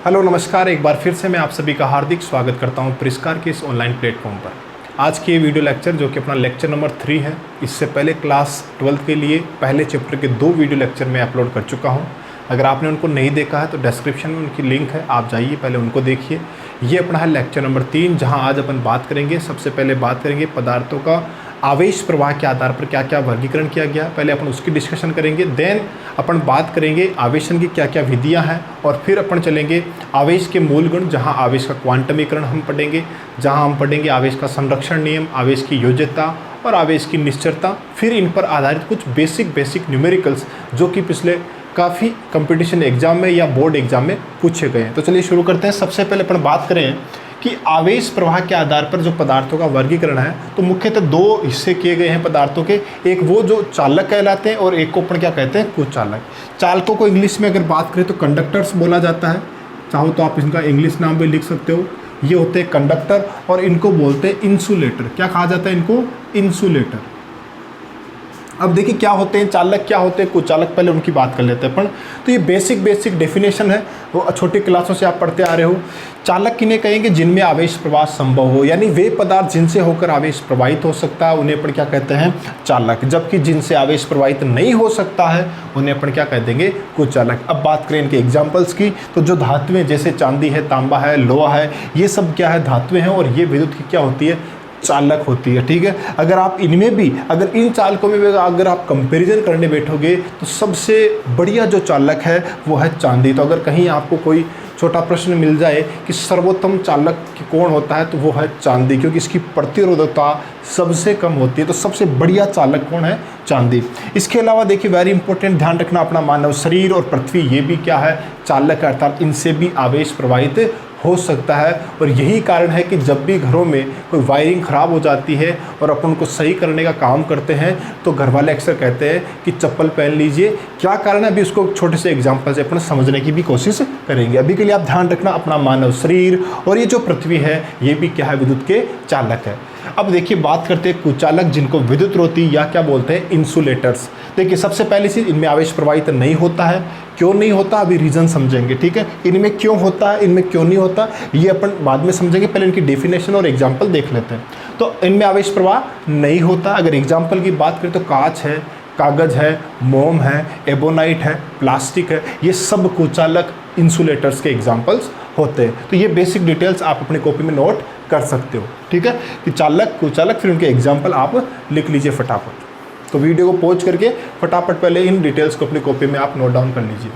Hello नमस्कार, एक बार फिर से मैं आप सभी का हार्दिक स्वागत करता हूं परिष्कार के इस ऑनलाइन प्लेटफॉर्म पर। आज की ये वीडियो लेक्चर जो कि अपना लेक्चर नंबर 3 है, इससे पहले क्लास 12 के लिए पहले चैप्टर के 2 वीडियो लेक्चर मैं अपलोड कर चुका हूं। अगर आपने उनको नहीं देखा है तो डिस्क्रिप्शन में उनकी लिंक है, आप जाइए पहले उनको देखिए। ये अपना है लेक्चर नंबर 3, जहाँ आज अपन बात करेंगे, सबसे पहले बात करेंगे पदार्थों का आवेश प्रवाह के आधार पर क्या क्या वर्गीकरण किया गया, पहले अपन उसकी डिस्कशन करेंगे। देन अपन बात करेंगे आवेशन की क्या क्या विधियां हैं, और फिर अपन चलेंगे आवेश के मूल गुण, जहां आवेश का क्वांटमीकरण हम पढ़ेंगे, जहां हम पढ़ेंगे आवेश का संरक्षण नियम, आवेश की योज्यता और आवेश की निश्चरता। फिर इन पर आधारित कुछ बेसिक न्यूमेरिकल्स जो कि पिछले काफ़ी कंपटीशन एग्जाम में या बोर्ड एग्जाम में पूछे गए हैं। तो चलिए शुरू करते हैं। सबसे पहले अपन बात करें कि आवेश प्रवाह के आधार पर जो पदार्थों का वर्गीकरण है, तो मुख्यतः 2 हिस्से किए गए हैं पदार्थों के। एक वो जो चालक कहलाते हैं और एक को अपन क्या कहते हैं, कुचालक। चालकों को इंग्लिश में अगर बात करें तो कंडक्टर्स बोला जाता है, चाहो तो आप इनका इंग्लिश नाम भी लिख सकते हो। ये होते हैं कंडक्टर, और इनको बोलते हैं इंसुलेटर। क्या कहा जाता है इनको? इंसुलेटर। अब देखिए क्या होते हैं चालक, क्या होते हैं कुचालक, पहले उनकी बात कर लेते हैं अपन। तो ये बेसिक डेफिनेशन है, वो छोटी क्लासों से आप पढ़ते आ रहे हो। चालक किन्हें कहेंगे? जिनमें आवेश प्रवाह संभव हो, यानी वे पदार्थ जिनसे होकर आवेश प्रवाहित हो सकता है उन्हें अपन क्या कहते हैं? चालक। जबकि जिनसे आवेश प्रवाहित नहीं हो सकता है उन्हें अपन क्या कह देंगे? कुचालक। अब बात करें इनके एग्जाम्पल्स की, तो जो धातुएं जैसे चांदी है, तांबा है, लोहा है, ये सब क्या है? धातुएं हैं, और ये विद्युत की क्या होती है? चालक होती है। ठीक है, अगर आप इनमें भी, अगर इन चालकों में भी अगर आप कंपैरिजन करने बैठोगे तो सबसे बढ़िया जो चालक है वो है चांदी। तो अगर कहीं आपको कोई छोटा प्रश्न मिल जाए कि सर्वोत्तम चालक कौन होता है, तो वो है चांदी, क्योंकि इसकी प्रतिरोधकता सबसे कम होती है। तो सबसे बढ़िया चालक कौन है? चांदी। इसके अलावा देखिए वेरी इंपॉर्टेंट, ध्यान रखना, अपना मानव शरीर और पृथ्वी ये भी क्या है? चालक है, अर्थात इनसे भी आवेश प्रवाहित हो सकता है। और यही कारण है कि जब भी घरों में कोई वायरिंग ख़राब हो जाती है और अपन उनको सही करने का काम करते हैं तो घर वाले अक्सर कहते हैं कि चप्पल पहन लीजिए। क्या कारण है, अभी उसको छोटे से एग्जाम्पल से अपन समझने की भी कोशिश करेंगे। अभी के लिए आप ध्यान रखना, अपना मानव शरीर और ये जो पृथ्वी है ये भी क्या है? विद्युत के चालक है। अब देखिए बात करते हैं कुचालक, जिनको विद्युत रोधी या क्या बोलते हैं? इंसुलेटर्स। देखिए सबसे पहली चीज़, इनमें आवेश प्रवाहित नहीं होता है। क्यों नहीं होता, अभी रीज़न समझेंगे। ठीक है, इनमें क्यों होता है, इनमें क्यों नहीं होता, ये अपन बाद में समझेंगे। पहले इनकी डेफिनेशन और एग्जाम्पल देख लेते हैं। तो इनमें आवेश प्रवाह नहीं होता। अगर एग्जाम्पल की बात करें तो कांच है, कागज़ है, मोम है, एबोनाइट है, प्लास्टिक है, ये सब कुचालक इंसुलेटर्स के एग्जाम्पल्स होते हैं। तो ये बेसिक डिटेल्स आप अपनी कॉपी में नोट कर सकते हो। ठीक है, कि चालक, कुचालक, फिर उनके एग्जाम्पल आप लिख लीजिए फटाफट। तो वीडियो को पॉज करके फटाफट पहले इन डिटेल्स को अपनी कॉपी में आप नोट डाउन कर लीजिए।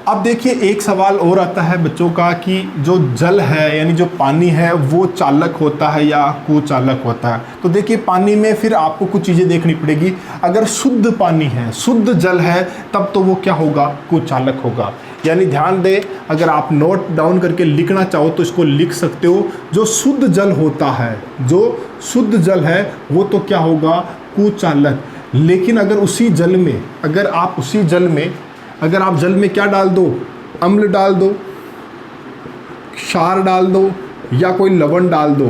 अब देखिए एक सवाल और आता है बच्चों का कि जो जल है यानी जो पानी है वो चालक होता है या कुचालक होता है। तो देखिए पानी में फिर आपको कुछ चीज़ें देखनी पड़ेगी। अगर शुद्ध पानी है, शुद्ध जल है, तब तो वो क्या होगा? कुचालक होगा। यानी ध्यान दें, अगर आप नोट डाउन करके लिखना चाहो तो इसको लिख सकते हो। जो शुद्ध जल होता है, जो शुद्ध जल है वो तो क्या होगा? कुचालक। लेकिन अगर उसी जल में, अगर आप जल में क्या डाल दो? अम्ल डाल दो, क्षार डाल दो या कोई लवण डाल दो,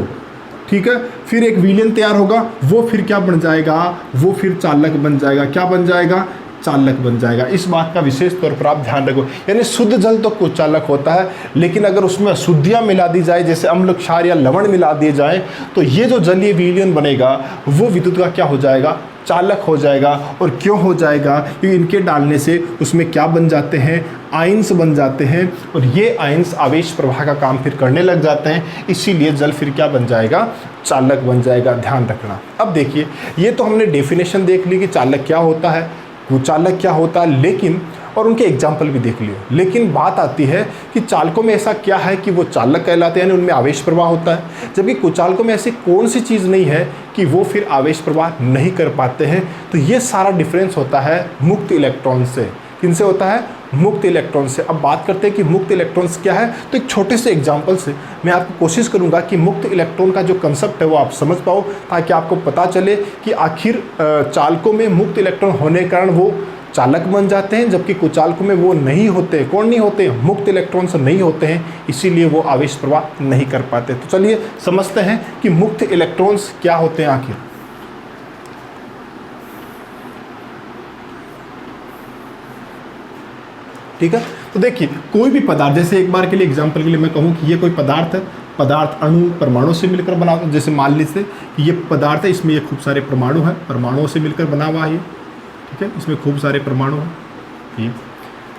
ठीक है, फिर एक विलयन तैयार होगा, वो फिर क्या बन जाएगा? वो फिर चालक बन जाएगा। क्या बन जाएगा? चालक बन जाएगा। इस बात का विशेष तौर पर आप ध्यान रखो। यानी शुद्ध जल तो कुचालक होता है, लेकिन अगर उसमें अशुद्धियाँ मिला दी जाए, जैसे अम्ल, क्षार या लवण मिला दिए जाए, तो ये जो जलीय विलयन बनेगा वो विद्युत का क्या हो जाएगा? चालक हो जाएगा। और क्यों हो जाएगा? क्योंकि इनके डालने से उसमें क्या बन जाते हैं? आयंस बन जाते हैं, और ये आयंस आवेश प्रवाह का काम फिर करने लग जाते हैं। इसीलिए जल फिर क्या बन जाएगा? चालक बन जाएगा। ध्यान रखना। अब देखिए ये तो हमने डेफिनेशन देख ली कि चालक क्या होता है, कुचालक क्या होता है, लेकिन और उनके एग्जाम्पल भी देख लिए। लेकिन बात आती है कि चालकों में ऐसा क्या है कि वो चालक कहलाते हैं, यानी उनमें आवेश प्रवाह होता है, जबकि कुचालकों में ऐसी कौन सी चीज़ नहीं है कि वो फिर आवेश प्रवाह नहीं कर पाते हैं। तो ये सारा डिफरेंस होता है मुक्त इलेक्ट्रॉन से। किनसे होता है? मुक्त इलेक्ट्रॉन से। अब बात करते हैं कि मुक्त इलेक्ट्रॉन्स क्या है। तो एक छोटे से एग्जांपल से मैं आपको कोशिश करूंगा कि मुक्त इलेक्ट्रॉन का जो कंसेप्ट है वो आप समझ पाओ, ताकि आपको पता चले कि आखिर चालकों में मुक्त इलेक्ट्रॉन होने के कारण वो चालक बन जाते हैं, जबकि कुचालकों में वो नहीं होते। कौन नहीं होते? मुक्त इलेक्ट्रॉन्स नहीं होते हैं, इसीलिए वो आवेश प्रवाह नहीं कर पाते। तो चलिए समझते हैं कि मुक्त इलेक्ट्रॉन्स क्या होते हैं आखिर। ठीक है। तो देखिए कोई भी पदार्थ, जैसे एक बार के लिए एग्जांपल के लिए मैं कहूँ कि ये कोई पदार्थ है, पदार्थ अणु परमाणु से मिलकर बना, जैसे मान लीजिए कि ये पदार्थ है, इसमें ये खूब सारे परमाणु हैं, परमाणुओं से मिलकर बना हुआ है ये, ठीक है, इसमें खूब सारे परमाणु हैं ये।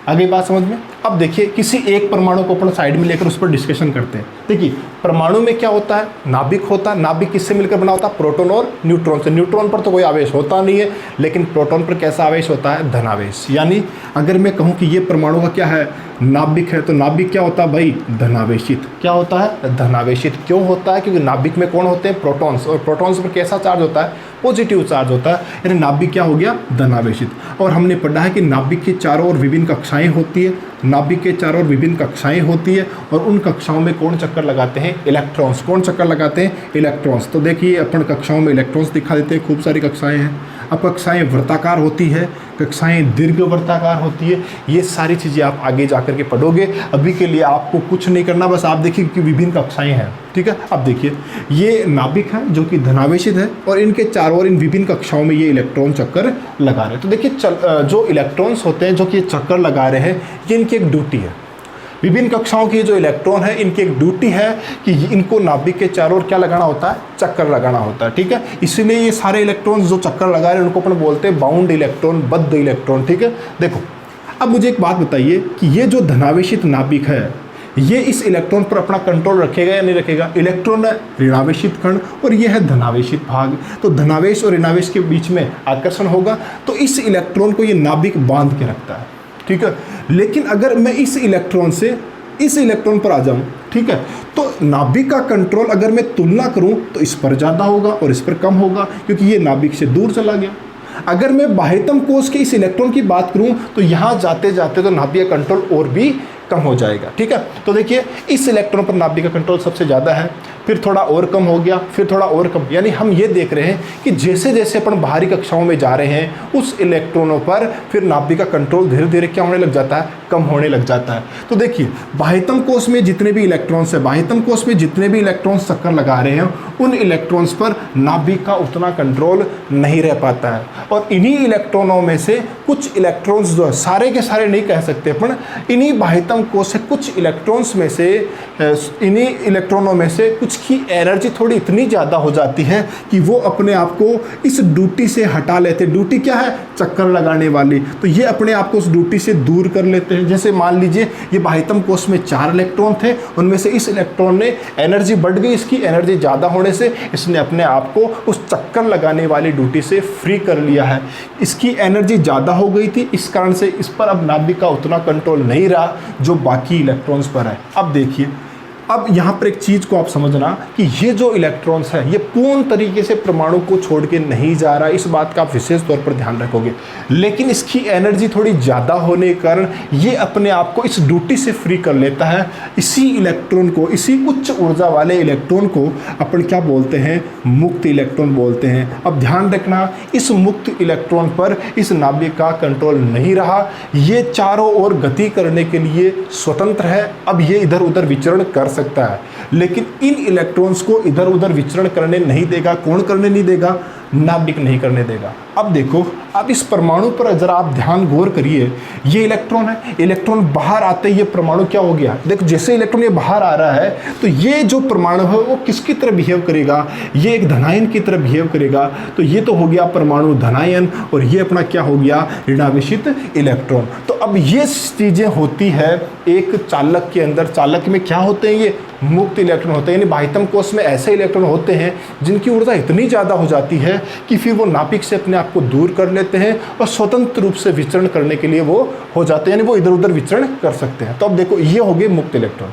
आगे बात समझ में। अब देखिए किसी एक परमाणु को अपन साइड में लेकर उस पर डिस्कशन करते हैं। देखिए परमाणु में क्या होता है, नाभिक होता है। नाभिक किससे मिलकर बना होता है, प्रोटॉन और न्यूट्रॉन से। न्यूट्रॉन पर तो कोई आवेश होता नहीं है, लेकिन प्रोटॉन पर कैसा आवेश होता है, धनावेश। यानी अगर मैं कहूँ कि ये परमाणु का क्या है, नाभिक है, तो नाभिक क्या होता है भाई, धनावेशित। क्या होता है, धनावेशित। क्यों होता है, क्योंकि नाभिक में कौन होते हैं, प्रोटॉन्स, और प्रोटॉन्स पर कैसा चार्ज होता है, पॉजिटिव चार्ज होता है, यानी नाभिक क्या हो गया, धनावेशित। और हमने पढ़ा है कि नाभिक के चारों ओर विभिन्न कक्षाएं होती है, नाभिक के चारों ओर विभिन्न कक्षाएं होती है, और उन कक्षाओं में कौन चक्कर लगाते हैं, इलेक्ट्रॉन्स। कौन चक्कर लगाते हैं, इलेक्ट्रॉन्स। तो देखिए अपन कक्षाओं में इलेक्ट्रॉन्स दिखा देते हैं, खूब सारी कक्षाएं हैं। अब कक्षाएं वृत्ताकार होती है, कक्षाएं दीर्घ वृत्ताकार होती है, ये सारी चीज़ें आप आगे जाकर के पढ़ोगे। अभी के लिए आपको कुछ नहीं करना, बस आप देखिए कि विभिन्न कक्षाएं हैं, ठीक है। अब देखिए ये नाभिक है जो कि धनावेशित है, और इनके चारों ओर इन विभिन्न कक्षाओं में ये इलेक्ट्रॉन चक्कर लगा रहे हैं। तो देखिए जो इलेक्ट्रॉन्स होते हैं जो कि ये चक्कर लगा रहे हैं, ये इनकी एक ड्यूटी है। विभिन्न कक्षाओं की जो इलेक्ट्रॉन है, इनकी एक ड्यूटी है कि इनको नाभिक के चारों ओर क्या लगाना होता है, चक्कर लगाना होता है, ठीक है। इसीलिए ये सारे इलेक्ट्रॉन्स जो चक्कर लगा रहे हैं उनको अपन बोलते हैं बाउंड इलेक्ट्रॉन, बद्ध इलेक्ट्रॉन, ठीक है। देखो अब मुझे एक बात बताइए कि ये जो धनावेशित नाभिक है, ये इस इलेक्ट्रॉन पर अपना कंट्रोल रखेगा या नहीं रखेगा। इलेक्ट्रॉन है ऋणावेशित कण और ये है धनावेशित भाग, तो धनावेश और ऋणावेश के बीच में आकर्षण होगा, तो इस इलेक्ट्रॉन को ये नाभिक बांध के रखता है, ठीक है। लेकिन अगर मैं इस इलेक्ट्रॉन से इस इलेक्ट्रॉन पर आ जाऊं, ठीक है, तो नाभिक का कंट्रोल अगर मैं तुलना करूं तो इस पर ज़्यादा होगा और इस पर कम होगा, क्योंकि ये नाभिक से दूर चला गया। अगर मैं बाह्यतम कोश के इस इलेक्ट्रॉन की बात करूं तो यहाँ जाते जाते तो नाभिक का कंट्रोल और भी कम हो जाएगा, ठीक है। तो देखिए इस इलेक्ट्रॉन पर नाभिक का कंट्रोल सबसे ज़्यादा है, फिर थोड़ा और कम हो गया, फिर थोड़ा और कम। यानी हम ये देख रहे हैं कि जैसे जैसे अपन बाहरी कक्षाओं में जा रहे हैं, उस इलेक्ट्रॉनों पर फिर नाभिक का कंट्रोल धीरे धीरे क्या होने लग जाता है, कम होने लग जाता है। तो देखिए बाह्यतम कोश में जितने भी इलेक्ट्रॉन्स है, बाह्यतम कोश में जितने भी इलेक्ट्रॉन्स चक्कर लगा रहे हैं, उन इलेक्ट्रॉन्स पर नाभिक का उतना कंट्रोल नहीं रह पाता है। और इन्हीं इलेक्ट्रॉनों में से कुछ इलेक्ट्रॉन्स जो है, सारे के सारे नहीं कह सकते अपन, इन्हीं बाह्यतम कोश से कुछ इलेक्ट्रॉन्स में से, इन्हीं इलेक्ट्रॉनों में से कुछ की एनर्जी थोड़ी इतनी ज़्यादा हो जाती है कि वो अपने आप को इस ड्यूटी से हटा लेते हैं। ड्यूटी क्या है, चक्कर लगाने वाली। तो ये अपने आप को उस ड्यूटी से दूर कर लेते हैं। जैसे मान लीजिए ये बाह्यतम कोश में 4 इलेक्ट्रॉन थे, उनमें से इस इलेक्ट्रॉन ने एनर्जी बढ़ गई, इसकी एनर्जी ज़्यादा होने से इसने अपने आप को उस चक्कर लगाने वाली ड्यूटी से फ्री कर लिया है। इसकी एनर्जी ज़्यादा हो गई थी, इस कारण से इस पर अब नाभिक का उतना कंट्रोल नहीं रहा जो बाकी इलेक्ट्रॉन्स पर है। अब देखिए, अब यहाँ पर एक चीज़ को आप समझना कि ये जो इलेक्ट्रॉन्स है ये पूर्ण तरीके से परमाणु को छोड़ के नहीं जा रहा, इस बात का आप विशेष तौर पर ध्यान रखोगे। लेकिन इसकी एनर्जी थोड़ी ज़्यादा होने के कारण ये अपने आप को इस ड्यूटी से फ्री कर लेता है। इसी इलेक्ट्रॉन को, इसी उच्च ऊर्जा वाले इलेक्ट्रॉन को अपन क्या बोलते हैं, मुक्त इलेक्ट्रॉन बोलते हैं। अब ध्यान रखना, इस मुक्त इलेक्ट्रॉन पर इस नाभिक का कंट्रोल नहीं रहा, ये चारों ओर गति करने के लिए स्वतंत्र है। अब ये इधर उधर विचरण कर सकता है, लेकिन इन इलेक्ट्रॉन्स को इधर उधर विचरण करने नहीं देगा। कौन करने नहीं देगा, नाभिक नहीं करने देगा। अब देखो, अब इस परमाणु पर जरा आप ध्यान गौर करिए, ये इलेक्ट्रॉन है, इलेक्ट्रॉन बाहर आते ही ये परमाणु क्या हो गया। देखो जैसे इलेक्ट्रॉन ये बाहर आ रहा है तो ये जो परमाणु है वो किसकी तरह बिहेव करेगा, ये एक धनायन की तरह बिहेव करेगा। तो ये तो हो गया परमाणु धनायन, और ये अपना क्या हो गया, ऋणावेशित इलेक्ट्रॉन। तो अब ये चीज़ें होती है एक चालक के अंदर। चालक में क्या होते हैं, ये मुक्त इलेक्ट्रॉन होते हैं। यानी बाह्यतम कोश में ऐसे इलेक्ट्रॉन होते हैं जिनकी ऊर्जा इतनी ज़्यादा हो जाती है कि फिर वो नाभिक से अपने आप को दूर कर लेते हैं और स्वतंत्र रूप से विचरण करने के लिए वो हो जाते हैं, यानी वो इधर उधर विचरण कर सकते हैं। तो अब देखो, ये हो गए मुक्त इलेक्ट्रॉन।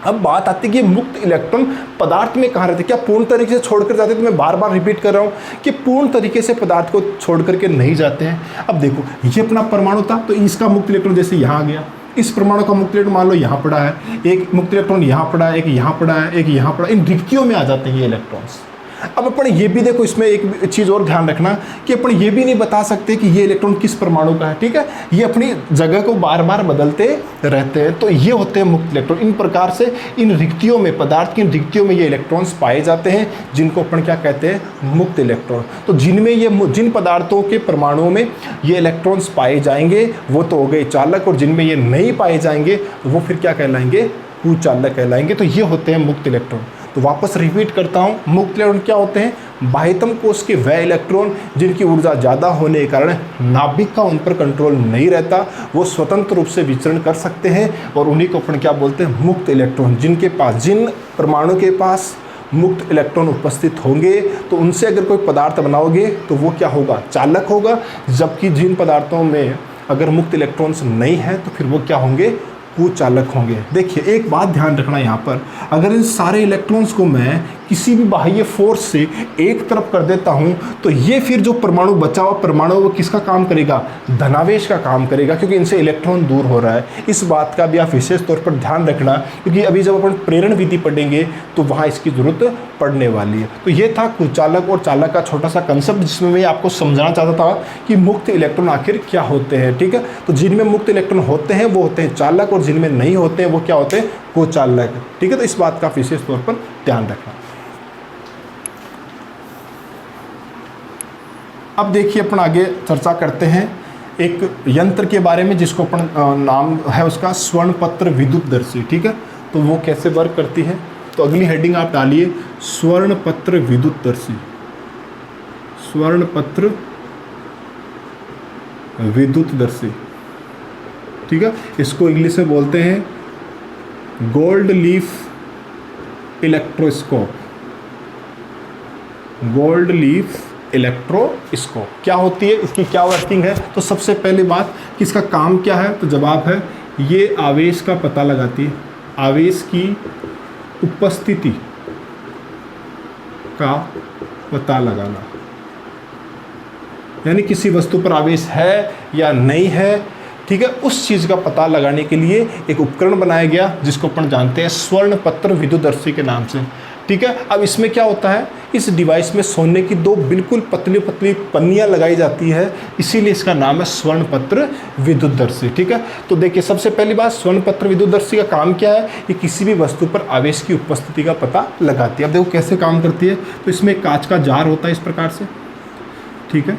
अब बात आती है कि मुक्त इलेक्ट्रॉन पदार्थ में कहाँ रहते हैं, क्या पूर्ण तरीके से छोड़कर जाते हैं। तो मैं बार बार रिपीट कर रहा हूँ कि पूर्ण तरीके से पदार्थ को छोड़ करके नहीं जाते हैं। अब देखो, ये अपना परमाणु था, तो इसका मुक्त इलेक्ट्रॉन जैसे यहाँ आ गया, इस परमाणु का मुक्त इलेक्ट्रॉन मान लो यहाँ पड़ा है, एक मुक्त इलेक्ट्रॉन यहाँ पड़ा है, एक यहाँ पड़ा है, एक यहाँ पड़ा, इन रिक्तियों में आ जाते हैं ये इलेक्ट्रॉन्स। अब अपन ये भी देखो, इसमें एक चीज़ और ध्यान रखना कि अपन ये भी नहीं बता सकते कि ये इलेक्ट्रॉन किस परमाणु का है, ठीक है। ये अपनी जगह को बार बार बदलते रहते हैं, तो ये होते हैं मुक्त इलेक्ट्रॉन। इन प्रकार से इन रिक्तियों में, पदार्थ की रिक्तियों में ये इलेक्ट्रॉन्स पाए जाते हैं, जिनको अपन क्या कहते हैं, मुक्त इलेक्ट्रॉन। तो जिनमें ये, जिन पदार्थों के परमाणुओं में ये इलेक्ट्रॉन्स पाए जाएंगे वो तो हो गए चालक, और जिनमें ये नहीं पाए जाएंगे वो फिर क्या कहलाएंगे, कुचालक कहलाएंगे। तो ये होते हैं मुक्त इलेक्ट्रॉन। तो वापस रिपीट करता हूँ, मुक्त इलेक्ट्रॉन क्या होते हैं, बाह्यतम कोश के वह इलेक्ट्रॉन जिनकी ऊर्जा ज़्यादा होने के कारण नाभिक का उन पर कंट्रोल नहीं रहता, वो स्वतंत्र रूप से विचरण कर सकते हैं, और उन्हीं को अपन क्या बोलते हैं, मुक्त इलेक्ट्रॉन। जिनके पास, जिन परमाणु के पास मुक्त इलेक्ट्रॉन उपस्थित होंगे तो उनसे अगर कोई पदार्थ बनाओगे तो वो क्या होगा, चालक होगा। जबकि जिन पदार्थों में अगर मुक्त इलेक्ट्रॉन्स नहीं है तो फिर वो क्या होंगे, कुचालक होंगे। देखिए एक बात ध्यान रखना यहाँ पर, अगर इन सारे इलेक्ट्रॉन्स को मैं किसी भी बाह्य फोर्स से एक तरफ कर देता हूँ तो ये फिर जो परमाणु बचा हुआ परमाणु वो किसका काम करेगा, धनावेश का काम करेगा, क्योंकि इनसे इलेक्ट्रॉन दूर हो रहा है। इस बात का भी आप विशेष तौर पर ध्यान रखना, क्योंकि अभी जब अपन प्रेरण विधि पढ़ेंगे तो वहाँ इसकी जरूरत पड़ने वाली है। तो ये था कुचालक और चालक का छोटा सा कंसेप्ट, जिसमें मैं आपको समझाना चाहता था कि मुक्त इलेक्ट्रॉन आखिर क्या होते हैं, ठीक है। तो जिनमें मुक्त इलेक्ट्रॉन होते हैं वो होते हैं चालक, और जिनमें नहीं होते हैं वो क्या होते हैं, कुचालक, ठीक है। तो इस बात का विशेष तौर पर ध्यान रखना। अब देखिए अपन आगे चर्चा करते हैं एक यंत्र के बारे में, जिसको अपन नाम है उसका स्वर्णपत्र विद्युतदर्शी, ठीक है। तो वो कैसे वर्क करती है, तो अगली हेडिंग आप डालिए स्वर्णपत्र विद्युतदर्शी, स्वर्णपत्र विद्युतदर्शी, ठीक है। इसको इंग्लिश में बोलते हैं gold leaf electroscope, gold leaf electroscope क्या होती है, इसकी क्या वर्किंग है। तो सबसे पहली बात कि इसका काम क्या है, तो जवाब है ये आवेश का पता लगाती है, आवेश की उपस्थिति का पता लगाना, यानी किसी वस्तु पर आवेश है या नहीं है, ठीक है, उस चीज़ का पता लगाने के लिए एक उपकरण बनाया गया जिसको अपन जानते हैं स्वर्णपत्र विद्युतदर्शी के नाम से, ठीक है। अब इसमें क्या होता है, इस डिवाइस में सोने की दो बिल्कुल पतली पतली पन्नियाँ लगाई जाती है, इसीलिए इसका नाम है स्वर्णपत्र विद्युतदर्शी, ठीक है। तो देखिए सबसे पहली बात, स्वर्णपत्र विद्युतदर्शी का काम क्या है, ये किसी भी वस्तु पर आवेश की उपस्थिति का पता लगाती है। अब देखो कैसे काम करती है, तो इसमें एक कांच का जार होता है इस प्रकार से, ठीक है,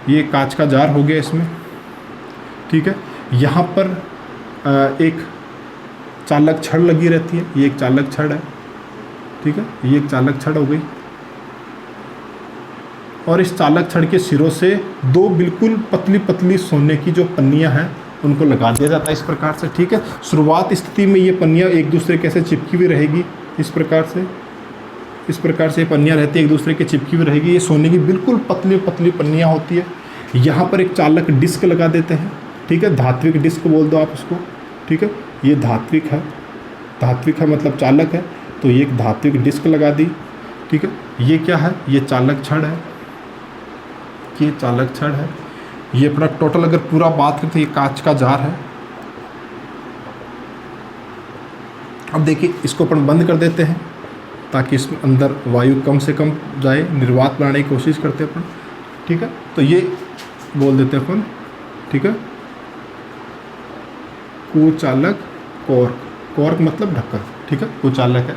ये कांच का जार हो गया इसमें, ठीक है। यहाँ पर एक चालक छड़ लगी रहती है, ये एक चालक छड़ है, ठीक है, ये एक चालक छड़ हो गई, और इस चालक छड़ के सिरों से दो बिल्कुल पतली पतली सोने की जो पन्नियां हैं उनको लगा दिया जाता है इस प्रकार से, ठीक है। शुरुआत स्थिति में ये पन्नियां एक दूसरे के से चिपकी हुई रहेगी, इस प्रकार से ये पन्नियां रहती है एक दूसरे के चिपकी हुई रहेगी, ये सोने की बिल्कुल पतली पतली पन्नियां होती है। यहाँ पर एक चालक डिस्क लगा देते हैं, ठीक है, धात्विक डिस्क बोल दो आप उसको, ठीक है, ये धात्विक है मतलब चालक है, तो ये एक धात्विक डिस्क लगा दी, ठीक है। ये क्या है, ये चालक छड़ है, ये चालक छड़ है। ये अपना टोटल अगर पूरा बात करते हैं, ये कांच का जार है। अब देखिए इसको अपन बंद कर देते हैं ताकि इसमें अंदर वायु कम से कम जाए, निर्वात बनाने की कोशिश करते हैं अपन, ठीक है। तो ये बोल देते हैं अपन, ठीक है, कुचालक कॉर्क मतलब ढक्कन, ठीक है, कुचालक है।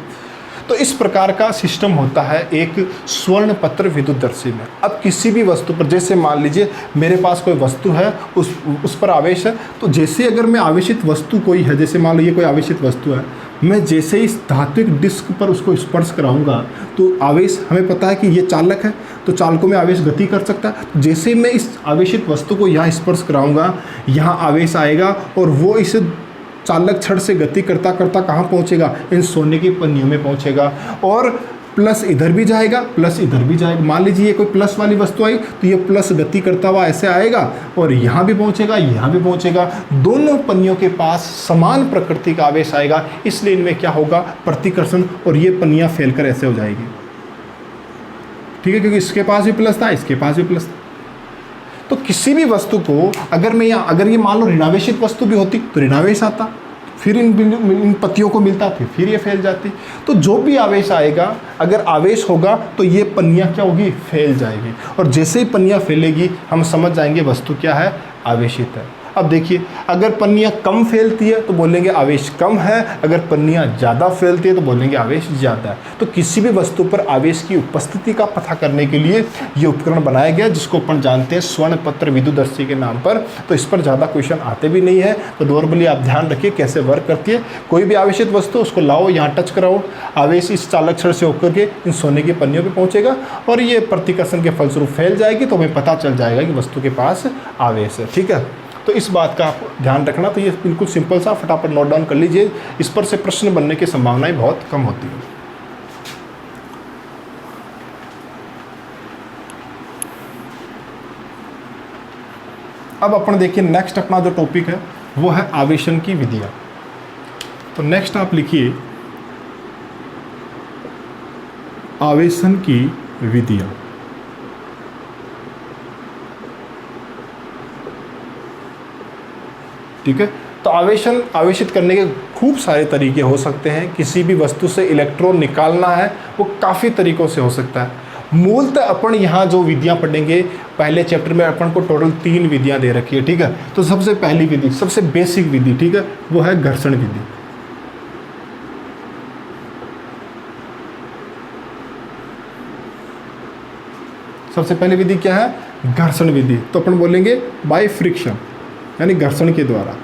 तो इस प्रकार का सिस्टम होता है एक स्वर्णपत्र विद्युतदर्शी में। अब किसी भी वस्तु पर, जैसे मान लीजिए मेरे पास कोई वस्तु है, उस पर आवेश है, तो जैसे अगर मैं आवेशित वस्तु कोई है, जैसे मान लीजिए कोई आवेशित वस्तु है, मैं जैसे इस धात्विक डिस्क पर उसको स्पर्श कराऊंगा तो आवेश, हमें पता है कि ये चालक है तो चालकों में आवेश गति कर सकता है। जैसे मैं इस आवेशित वस्तु को यहाँ स्पर्श कराऊंगा, यहाँ आवेश आएगा और वो इस चालक छड़ से गति करता करता कहाँ पहुँचेगा, इन सोने की पन्नियों में पहुँचेगा, और प्लस इधर भी जाएगा प्लस इधर भी जाएगा। मान लीजिए ये कोई प्लस वाली वस्तु आई तो ये प्लस गति करता हुआ ऐसे आएगा और यहाँ भी पहुँचेगा, यहाँ भी पहुँचेगा। दोनों पन्नियों के पास समान प्रकृति का आवेश आएगा, इसलिए इनमें क्या होगा, प्रतिकर्षण, और ये पन्नियाँ फैलकर ऐसे हो जाएगी, ठीक है, क्योंकि इसके पास भी प्लस था, इसके पास भी प्लस था। तो किसी भी वस्तु को अगर मैं अगर ये मान लो ऋणावेशित वस्तु भी होती तो ऋणावेश आता, फिर इन पत्तियों को मिलता, फिर ये फैल जाती। तो जो भी आवेश आएगा, अगर आवेश होगा तो ये पन्नियाँ क्या होगी, फैल जाएगी, और जैसे ही पन्नियाँ फैलेगी हम समझ जाएंगे वस्तु क्या है, आवेशित है। अब देखिए, अगर पन्नियाँ कम फैलती है तो बोलेंगे आवेश कम है, अगर पन्नियाँ ज़्यादा फैलती है तो बोलेंगे आवेश ज़्यादा है। तो किसी भी वस्तु पर आवेश की उपस्थिति का पता करने के लिए ये उपकरण बनाया गया, जिसको अपन जानते हैं स्वर्ण पत्र विद्युदर्शी के नाम पर। तो इस पर ज़्यादा क्वेश्चन आते भी नहीं है, तो नॉर्मली आप ध्यान रखिए कैसे वर्क करती है। कोई भी आवेशित वस्तु उसको लाओ, यहाँ टच कराओ, आवेश इस चालक छड़ से होकर के इन सोने की पन्नियों पर पहुँचेगा और ये प्रतिकर्षण के फलस्वरूप फैल जाएगी, तो हमें पता चल जाएगा कि वस्तु के पास आवेश है। ठीक है, तो इस बात का आप ध्यान रखना। तो ये बिल्कुल सिंपल सा, फटाफट नोट डाउन कर लीजिए, इस पर से प्रश्न बनने की संभावनाएं बहुत कम होती हैं। अब अपन देखिए नेक्स्ट अपना जो टॉपिक है वो है आवेशन की विधियां। तो नेक्स्ट आप लिखिए आवेशन की विधियां। ठीक है, तो आवेशित करने के खूब सारे तरीके हो सकते हैं। किसी भी वस्तु से इलेक्ट्रॉन निकालना है वो काफ़ी तरीक़ों से हो सकता है। मूलतः अपन यहाँ जो विधियाँ पढ़ेंगे, पहले चैप्टर में अपन को टोटल 3 विधियाँ दे रखी है। ठीक है, तो सबसे पहली विधि, सबसे बेसिक विधि, ठीक है, वो है घर्षण विधि। सबसे पहली विधि क्या है, घर्षण विधि। तो अपन बोलेंगे बाय फ्रिक्शन, यानी घर्षण के द्वारा।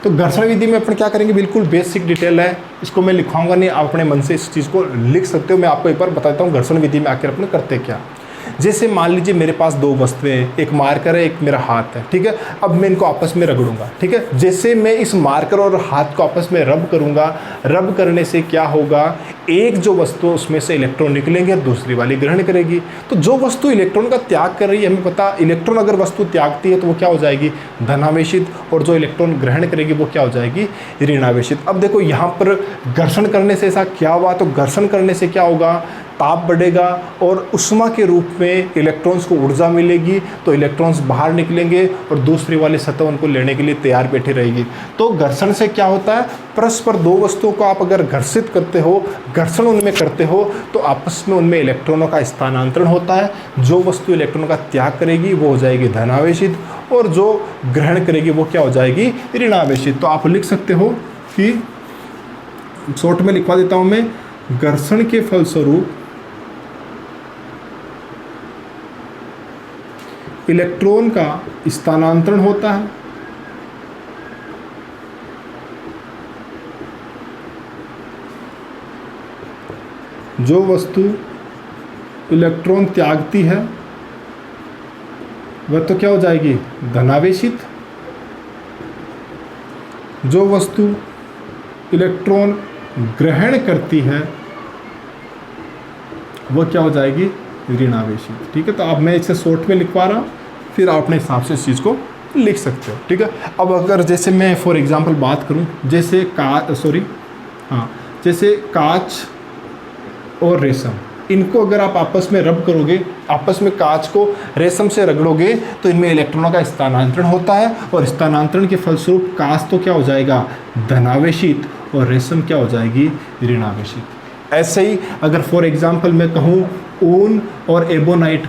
तो घर्षण विधि में अपन क्या करेंगे, बिल्कुल बेसिक डिटेल है, इसको मैं लिखवाऊंगा नहीं, आप अपने मन से इस चीज़ को लिख सकते हो। मैं आपको एक बार बताता हूँ घर्षण विधि में आखिर अपन करते क्या। जैसे मान लीजिए मेरे पास 2 वस्तुएं हैं, एक मार्कर है, एक मेरा हाथ है। ठीक है, अब मैं इनको आपस में रगड़ूंगा। ठीक है, जैसे मैं इस मार्कर और हाथ को आपस में रब करूंगा, रब करने से क्या होगा, एक जो वस्तु उसमें से इलेक्ट्रॉन निकलेंगे और दूसरी वाली ग्रहण करेगी। तो जो वस्तु इलेक्ट्रॉन का त्याग कर रही है, हमें पता इलेक्ट्रॉन अगर वस्तु त्यागती है तो वो क्या हो जाएगी, धनावेशित, और जो इलेक्ट्रॉन ग्रहण करेगी वो क्या हो जाएगी, ऋणावेशित। अब देखो यहाँ पर घर्षण करने से ऐसा क्या हुआ, तो घर्षण करने से क्या होगा, ताप बढ़ेगा और उष्मा के रूप में इलेक्ट्रॉन्स को ऊर्जा मिलेगी, तो इलेक्ट्रॉन्स बाहर निकलेंगे और दूसरी वाली सतह उनको लेने के लिए तैयार बैठी रहेगी। तो घर्षण से क्या होता है, परस्पर 2 वस्तुओं को आप अगर घर्षित करते हो, घर्षण उनमें करते हो, तो आपस में उनमें इलेक्ट्रॉनों का स्थानांतरण होता है। जो वस्तु इलेक्ट्रॉनों का त्याग करेगी वो हो जाएगी धनावेशित, और जो ग्रहण करेगी वो क्या हो जाएगी, ऋणावेशित। तो आप लिख सकते हो कि, शॉर्ट में लिखवा देता हूँ मैं, घर्षण के फलस्वरूप इलेक्ट्रॉन का स्थानांतरण होता है, जो वस्तु इलेक्ट्रॉन त्यागती है वह तो क्या हो जाएगी, धनावेशित। जो वस्तु इलेक्ट्रॉन ग्रहण करती है वह क्या हो जाएगी, ऋणावेशित। ठीक है, तो अब मैं इसे शॉर्ट में लिखवा रहा हूँ, फिर आप अपने हिसाब से इस चीज़ को लिख सकते हो। ठीक है, अब अगर जैसे मैं फॉर एग्जांपल बात करूँ, जैसे जैसे कांच और रेशम, इनको अगर आप आपस में रब करोगे, आपस में कांच को रेशम से रगड़ोगे, तो इनमें इलेक्ट्रॉनों का स्थानांतरण होता है, और स्थानांतरण के फलस्वरूप कांच तो क्या हो जाएगा, धनावेशित, और रेशम क्या हो जाएगी, ऋणावेशित। ऐसे ही अगर फॉर एग्जांपल मैं कहूँ ऊन और एबोनाइट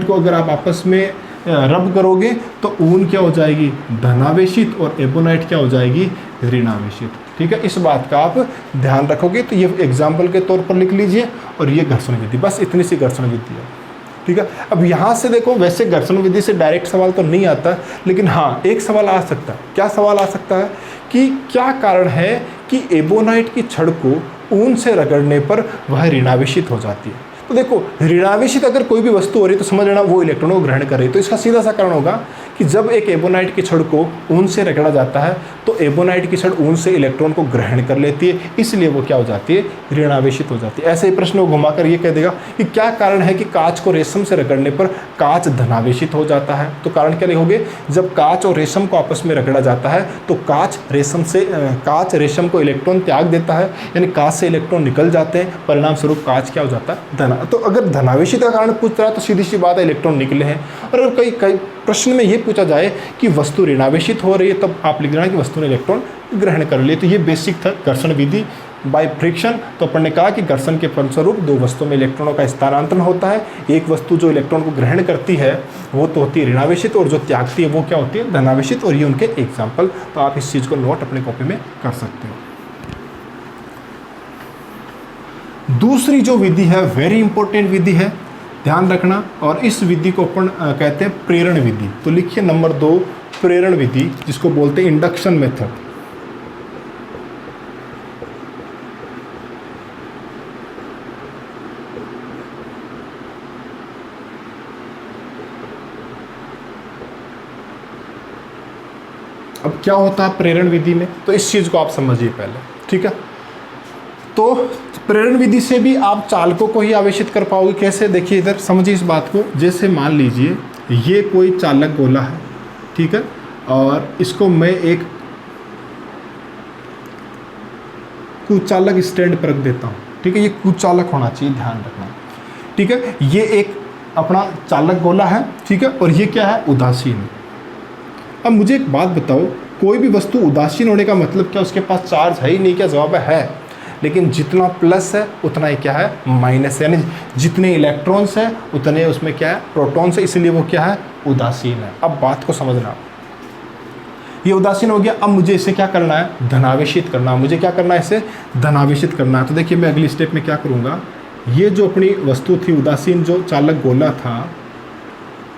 को अगर आप आपस में रब करोगे तो ऊन क्या हो जाएगी, धनावेशित, और एबोनाइट क्या हो जाएगी, ऋणावेशित। ठीक है, इस बात का आप ध्यान रखोगे। तो ये एग्जाम्पल के तौर पर लिख लीजिए, और ये घर्षण विधि, बस इतनी सी घर्षण विधि है। ठीक है, अब यहाँ से देखो, वैसे घर्षण विधि से डायरेक्ट सवाल तो नहीं आता, लेकिन हाँ एक सवाल आ सकता है। क्या सवाल आ सकता है कि क्या कारण है कि एबोनाइट की छड़ को ऊन से रगड़ने पर वह ऋणावेशित हो जाती है। तो देखो, ऋणावेशित अगर कोई भी वस्तु हो रही है तो समझ लेना वो इलेक्ट्रॉनों को ग्रहण कर रही है। तो इसका सीधा सा कारण होगा कि जब एक एबोनाइट की छड़ को ऊन से रगड़ा जाता है तो एबोनाइट की छड़ ऊन से इलेक्ट्रॉन को ग्रहण कर लेती है, इसलिए वो क्या हो जाती है, ऋणावेशित हो जाती है। ऐसे ही प्रश्न को घुमाकर ये कह देगा कि क्या कारण है कि कांच को रेशम से रगड़ने पर कांच धनावेशित हो जाता है। तो कारण क्या लिखोगे, जब कांच और रेशम को आपस में रगड़ा जाता है तो कांच रेशम को इलेक्ट्रॉन त्याग देता है, यानी कांच से इलेक्ट्रॉन निकल जाते हैं, परिणाम स्वरूप कांच क्या हो जाता है, ना, तो अगर धनावेशित का कारण पूछ रहा है तो सीधी सी बात है इलेक्ट्रॉन निकले हैं। और अगर कई कई प्रश्न में ये पूछा जाए कि वस्तु ऋणावेशित हो रही है, तब आप लिख देना कि वस्तु ने इलेक्ट्रॉन ग्रहण कर लिए। तो ये बेसिक था घर्षण विधि बाय फ्रिक्शन। तो अपन ने कहा कि घर्षण के फलस्वरूप दो वस्तुओं में इलेक्ट्रॉनों का स्थानांतरण होता है। एक वस्तु जो इलेक्ट्रॉन को ग्रहण करती है वो तो होती है ऋणावेशित, और जो त्यागती है वो क्या होती है, धनावेशित। और ये उनके एग्जाम्पल, तो आप इस चीज़ को नोट अपने कॉपी में कर सकते हो। दूसरी जो विधि है वेरी इंपॉर्टेंट विधि है, ध्यान रखना, और इस विधि को अपन कहते हैं प्रेरण विधि। तो लिखिए नंबर 2 प्रेरण विधि, जिसको बोलते हैं इंडक्शन मेथड। अब क्या होता है प्रेरण विधि में, तो इस चीज़ को आप समझिए पहले, ठीक है। तो प्रेरण विधि से भी आप चालकों को ही आवेशित कर पाओगे। कैसे, देखिए इधर समझिए इस बात को। जैसे मान लीजिए ये कोई चालक गोला है, ठीक है, और इसको मैं एक कुचालक स्टैंड पर रख देता हूँ, ठीक है। ये कुचालक होना चाहिए, ध्यान रखना, ठीक है। ये एक अपना चालक गोला है, ठीक है, और ये क्या है, उदासीन। अब मुझे एक बात बताओ, कोई भी वस्तु उदासीन होने का मतलब क्या, उसके पास चार्ज है ही नहीं क्या? जवाब है। लेकिन जितना प्लस है उतना ही क्या है, माइनस है, यानी जितने इलेक्ट्रॉन्स है उतने उसमें क्या है, प्रोटॉन्स है, इसलिए वो क्या है, उदासीन है। अब बात को समझना, ये उदासीन हो गया। अब मुझे इसे क्या करना है, धनावेशित करना है। मुझे क्या करना है, इसे धनावेशित करना है। तो देखिए मैं अगली स्टेप में क्या करूँगा, ये जो अपनी वस्तु थी उदासीन, जो चालक गोला था,